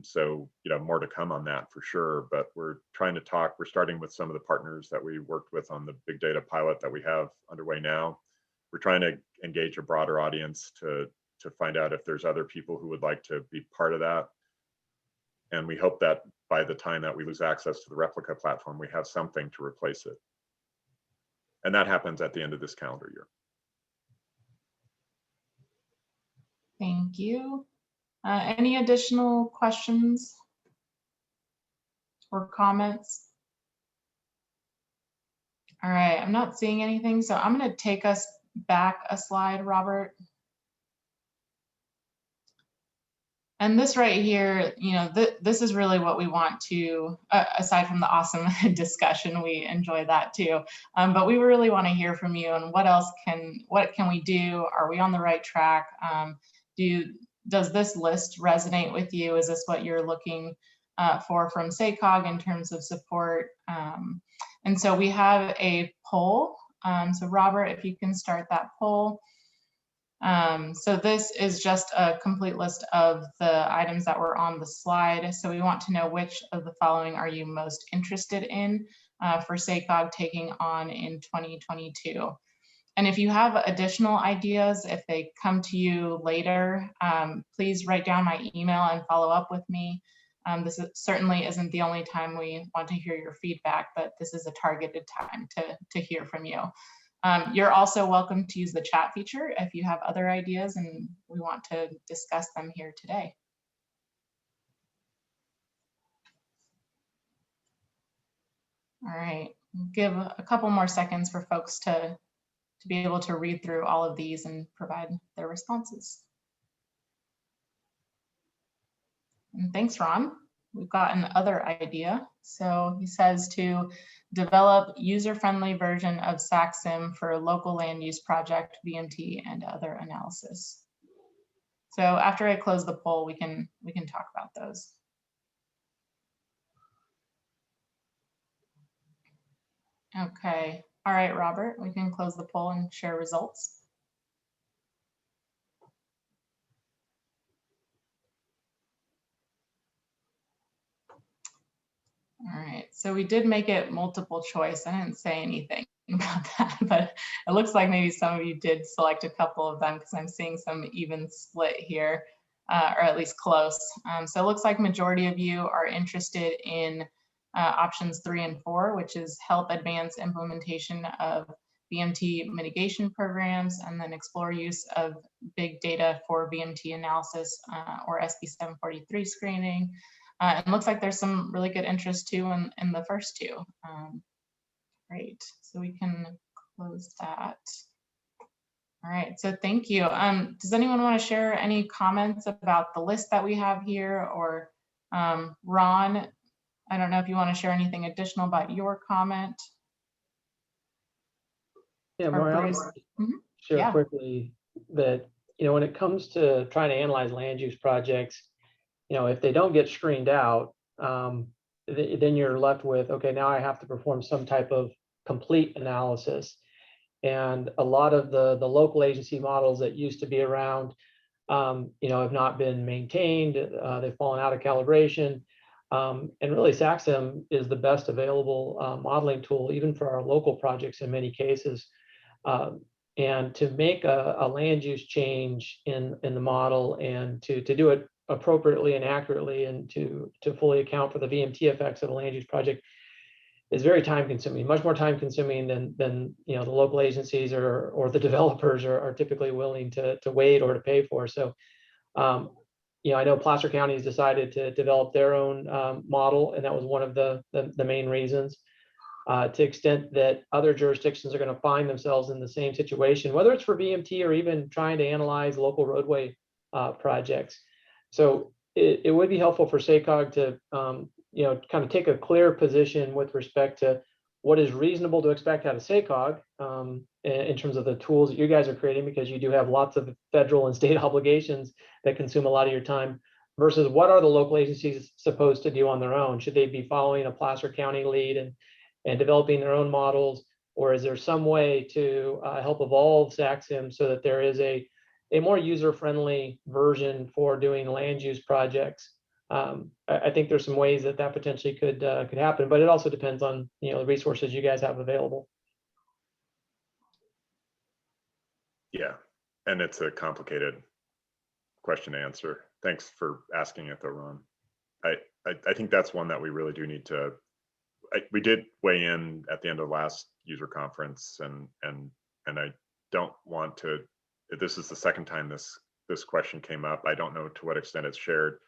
Speaker 5: So, more to come on that for sure, but we're trying to talk. We're starting with some of the partners that we worked with on the big data pilot that we have underway now. We're trying to engage a broader audience to find out if there's other people who would like to be part of that. And we hope that by the time that we lose access to the Replica platform, we have something to replace it. And that happens at the end of this calendar year.
Speaker 2: Thank you. Any additional questions or comments? All right, I'm not seeing anything, so I'm going to take us back a slide, Robert. And this right here, this is really what we want to, aside from the awesome discussion, we enjoy that too. But we really want to hear from you and what can we do? Are we on the right track? Does this list resonate with you? Is this what you're looking for from SACOG in terms of support? And so we have a poll. So Robert, if you can start that poll. So this is just a complete list of the items that were on the slide. So we want to know which of the following are you most interested in for SACOG taking on in 2022. And if you have additional ideas, if they come to you later, please write down my email and follow up with me. This certainly isn't the only time we want to hear your feedback, but this is a targeted time to hear from you. You're also welcome to use the chat feature if you have other ideas and we want to discuss them here today. All right, give a couple more seconds for folks to be able to read through all of these and provide their responses. And thanks, Ron. We've got another idea. So he says to develop user-friendly version of SACSIM for local land use project, Vmt, and other analysis. So after I close the poll, we can talk about those. Okay. All right, Robert, we can close the poll and share results. All right, so we did make it multiple choice. I didn't say anything about that, but it looks like maybe some of you did select a couple of them because I'm seeing some even split here, or at least close. So it looks like majority of you are interested in options 3 and 4, which is help advance implementation of Bmt mitigation programs, and then explore use of big data for Vmt analysis or SB 743 screening. It looks like there's some really good interest too in the first two. Great, so we can close that. All right, so thank you. Does anyone want to share any comments about the list that we have here, or Ron, I don't know if you want to share anything additional about your comment.
Speaker 9: Yeah, Maria, I'll share quickly that, when it comes to trying to analyze land use projects, if they don't get screened out, then you're left with, okay, now I have to perform some type of complete analysis. And a lot of the local agency models that used to be around, have not been maintained. They've fallen out of calibration. And really, SACSIM is the best available modeling tool, even for our local projects in many cases. And to make a land use change in the model and to do it appropriately and accurately and to fully account for the VMT effects of a land use project is very time consuming, much more time consuming than the local agencies or the developers are typically willing to wait or to pay for. So I know Placer County has decided to develop their own model, and that was one of the main reasons. To the extent that other jurisdictions are going to find themselves in the same situation, whether it's for VMT or even trying to analyze local roadway projects. So it would be helpful for SACOG to kind of take a clear position with respect to what is reasonable to expect out of SACOG in terms of the tools that you guys are creating, because you do have lots of federal and state obligations that consume a lot of your time, versus what are the local agencies supposed to do on their own? Should they be following a Placer County lead and developing their own models, or is there some way to help evolve SACSIM so that there is a more user-friendly version for doing land use projects? I think there's some ways that potentially could happen, but it also depends on the resources you guys have available.
Speaker 5: Yeah, and it's a complicated question to answer. Thanks for asking it though, Ron. I think that's one that we really do need to. We did weigh in at the end of last user conference, and I don't want to. This is the second time this question came up. I don't know to what extent it's shared.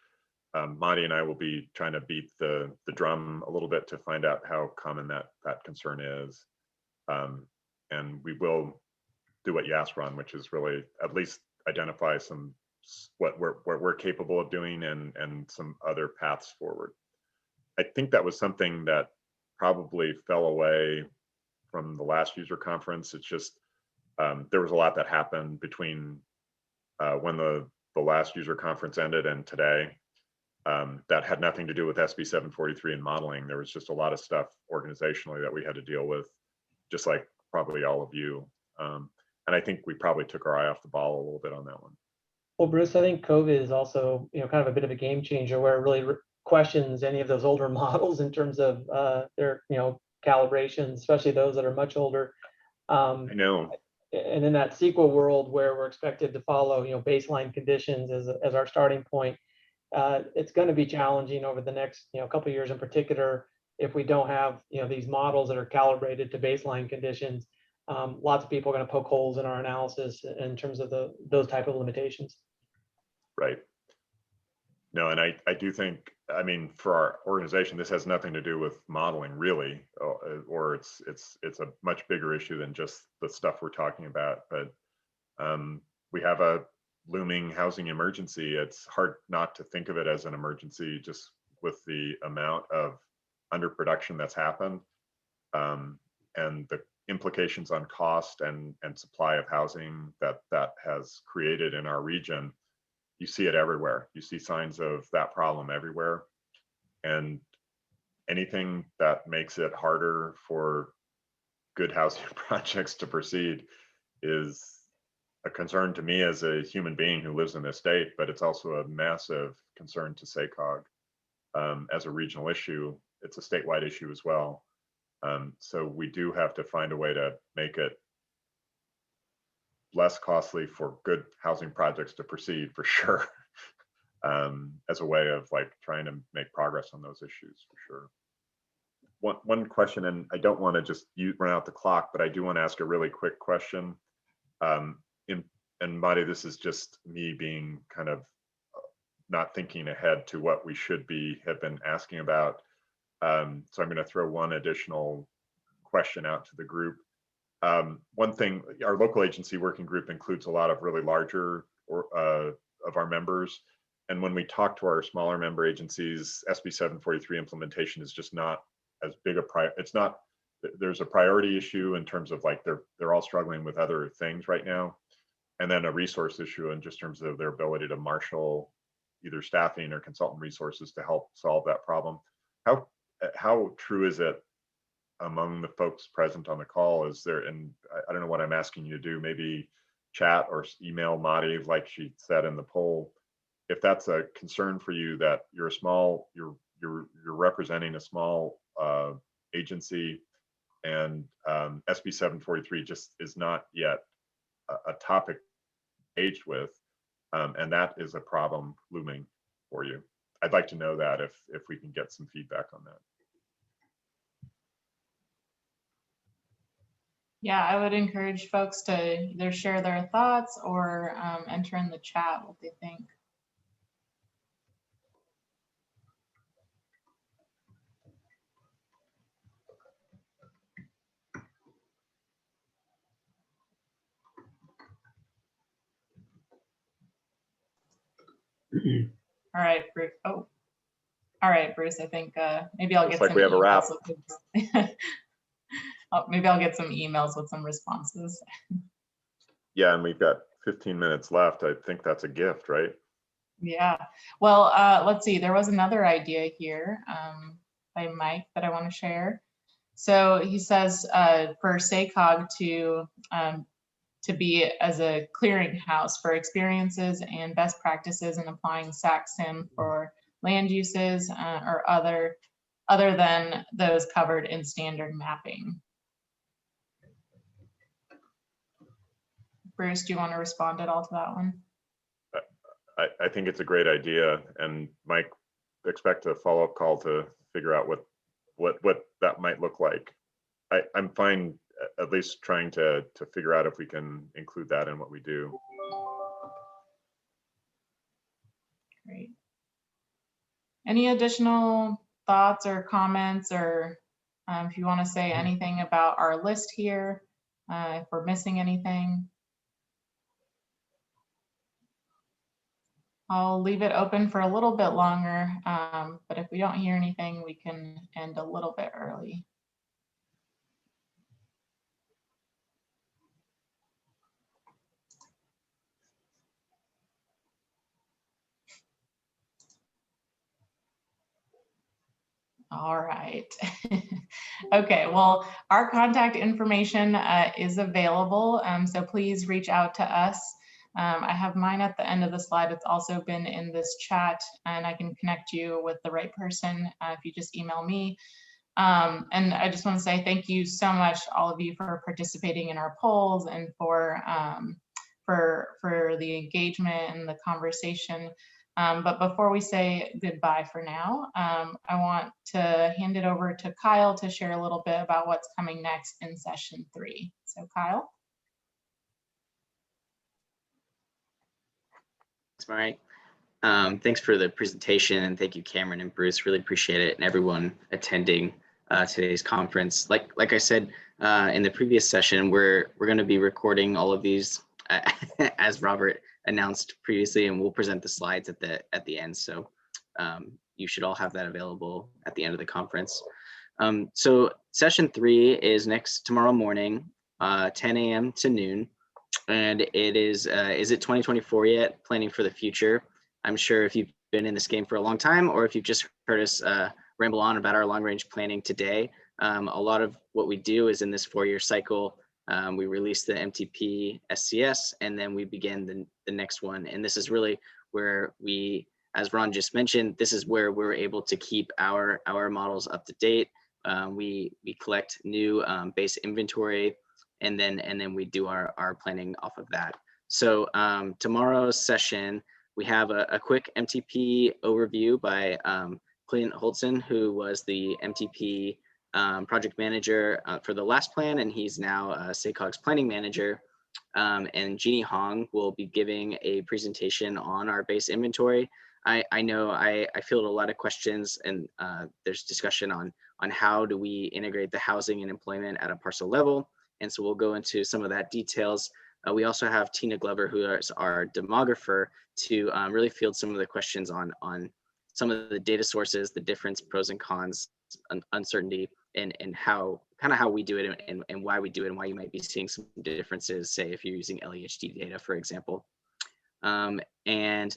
Speaker 5: Madi and I will be trying to beat the drum a little bit to find out how common that concern is, and we will do what you asked, Ron, which is really at least identify what we're capable of doing and some other paths forward. I think that was something that probably fell away from the last user conference. It's just there was a lot that happened between when the last user conference ended and today. That had nothing to do with SB 743 and modeling. There was just a lot of stuff organizationally that we had to deal with, just like probably all of you. And I think we probably took our eye off the ball a little bit on that one.
Speaker 9: Well, Bruce, I think COVID is also kind of a bit of a game changer where it really questions any of those older models in terms of their calibrations, especially those that are much older.
Speaker 5: I know.
Speaker 9: And in that SQL world where we're expected to follow baseline conditions as our starting point, it's going to be challenging over the next couple of years in particular if we don't have these models that are calibrated to baseline conditions. Lots of people are going to poke holes in our analysis in terms of those type of limitations.
Speaker 5: Right. No, and I do think, I mean, for our organization, this has nothing to do with modeling really, or it's a much bigger issue than just the stuff we're talking about. But we have a looming housing emergency. It's hard not to think of it as an emergency just with the amount of underproduction that's happened, and the implications on cost and supply of housing that has created in our region. You see it everywhere. You see signs of that problem everywhere. And anything that makes it harder for good housing projects to proceed is a concern to me as a human being who lives in this state, but it's also a massive concern to SACOG as a regional issue. It's a statewide issue as well. So we do have to find a way to make it less costly for good housing projects to proceed, for sure, as a way of like trying to make progress on those issues, for sure. One question, and I don't want to just run out the clock, but I do want to ask a really quick question. And Madi, this is just me being kind of not thinking ahead to what we should have been asking about. So I'm going to throw one additional question out to the group. One thing, our local agency working group includes a lot of really larger of our members. And when we talk to our smaller member agencies, SB 743 implementation is just not as big a it's not, there's a priority issue in terms of like they're all struggling with other things right now. And then a resource issue in just terms of their ability to marshal either staffing or consultant resources to help solve that problem. How true is it among the folks present on the call, is there, and I don't know what I'm asking you to do, maybe chat or email Madi, like she said in the poll, if that's a concern for you, that you're a small, you're representing a small agency, and SB 743 just is not yet a topic engaged with, and that is a problem looming for you. I'd like to know that if we can get some feedback on that.
Speaker 2: Yeah, I would encourage folks to either share their thoughts or enter in the chat what they think. All right, Bruce. Oh, all right, Bruce. I think maybe I'll get
Speaker 5: like
Speaker 2: some
Speaker 5: we have a wrap.
Speaker 2: Maybe I'll get some emails with some responses.
Speaker 5: Yeah, and we've got 15 minutes left. I think that's a gift, right?
Speaker 2: Yeah. Well, let's see. There was another idea here by Mike that I want to share. So he says for SACOG to be as a clearinghouse for experiences and best practices in applying SACSIM for land uses or other than those covered in standard mapping. Bruce, do you want to respond at all to that one?
Speaker 5: I think it's a great idea, and Mike, expect a follow-up call to figure out what that might look like. I'm fine at least trying to figure out if we can include that in what we do.
Speaker 2: Great. Any additional thoughts or comments, or if you want to say anything about our list here, if we're missing anything? I'll leave it open for a little bit longer, but if we don't hear anything, we can end a little bit early. All right. Okay, well, our contact information is available, so please reach out to us. I have mine at the end of the slide. It's also been in this chat, and I can connect you with the right person if you just email me. And I just want to say thank you so much, all of you, for participating in our polls and for the engagement and the conversation. But before we say goodbye for now, I want to hand it over to Kyle to share a little bit about what's coming next in session 3. So Kyle.
Speaker 11: Thanks, Mari. Thanks for the presentation, and thank you, Cameron and Bruce. Really appreciate it, and everyone attending today's conference. Like I said in the previous session, we're going to be recording all of these as Robert announced previously, and we'll present the slides at the end. So you should all have that available at the end of the conference. So session 3 is tomorrow morning, 10 a.m. to noon. And it is it 2024 yet? Planning for the future. I'm sure if you've been in this game for a long time, or if you've just heard us ramble on about our long range planning today, a lot of what we do is in this 4-year cycle. We release the MTP SCS, and then we begin the next one. And this is really where we, as Ron just mentioned, this is where we're able to keep our models up to date. We collect new base inventory, and then we do our planning off of that. So tomorrow's session, we have a quick MTP overview by Clint Holtzen, who was the MTP project manager for the last plan, and he's now SACOG's planning manager. And Jeannie Hong will be giving a presentation on our base inventory. I know I fielded a lot of questions, and there's discussion on how do we integrate the housing and employment at a parcel level. And so we'll go into some of that details. We also have Tina Glover, who is our demographer, to really field some of the questions on some of the data sources, the difference, pros and cons, uncertainty, and how we do it and why we do it, and why you might be seeing some differences, say if you're using LEHD data, for example. And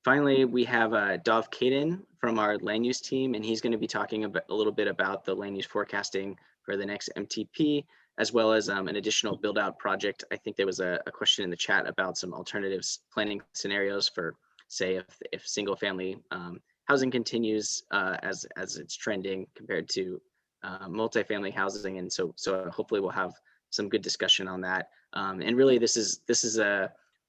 Speaker 11: finally, we have Dov Kaden from our land use team, and he's going to be talking a little bit about the land use forecasting for the next MTP, as well as an additional build out project. I think there was a question in the chat about some alternatives planning scenarios for, say, if single family housing continues as it's trending compared to multifamily housing. And so hopefully we'll have some good discussion on that. And really this is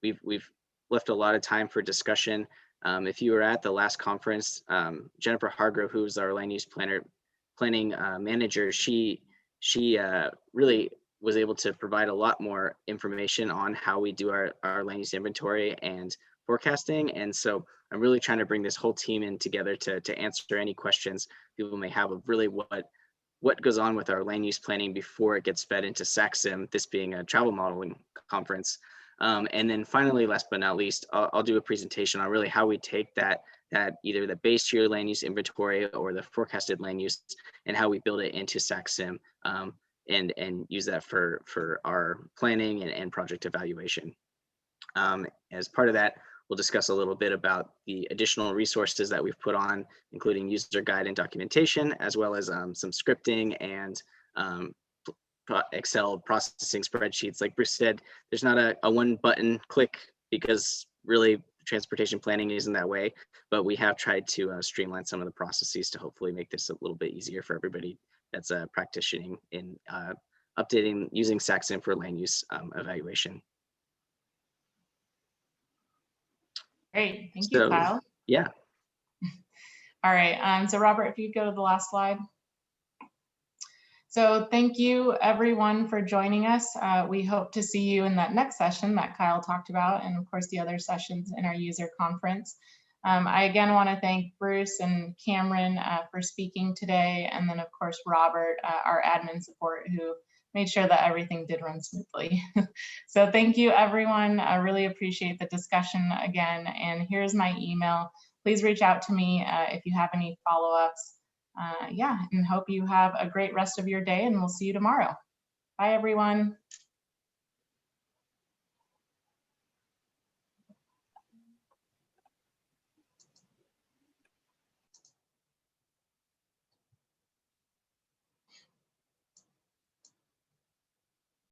Speaker 11: we've left a lot of time for discussion. If you were at the last conference, Jennifer Hargrove, who's our land use planning manager, she really was able to provide a lot more information on how we do our land use inventory and forecasting. And so I'm really trying to bring this whole team in together to answer any questions people may have of really what goes on with our land use planning before it gets fed into SACSIM, this being a travel modeling conference. And then finally, last but not least, I'll do a presentation on really how we take that either the base year land use inventory or the forecasted land use and how we build it into SACSIM and use that for our planning and project evaluation. As part of that, we'll discuss a little bit about the additional resources that we've put on, including user guide and documentation, as well as some scripting and Excel processing spreadsheets. Like Bruce said, there's not a one button click because really transportation planning isn't that way, but we have tried to streamline some of the processes to hopefully make this a little bit easier for everybody that's practicing in updating using SACSIM for land use evaluation.
Speaker 2: Great, thank you, Kyle.
Speaker 11: Yeah.
Speaker 2: All right, so Robert, if you go to the last slide. So thank you everyone for joining us. We hope to see you in that next session that Kyle talked about, and of course the other sessions in our user conference. I again want to thank Bruce and Cameron for speaking today, and then of course Robert, our admin support, who made sure that everything did run smoothly. So thank you everyone. I really appreciate the discussion again, and here's my email. Please reach out to me if you have any follow-ups. Yeah, and hope you have a great rest of your day, and we'll see you tomorrow. Bye, everyone.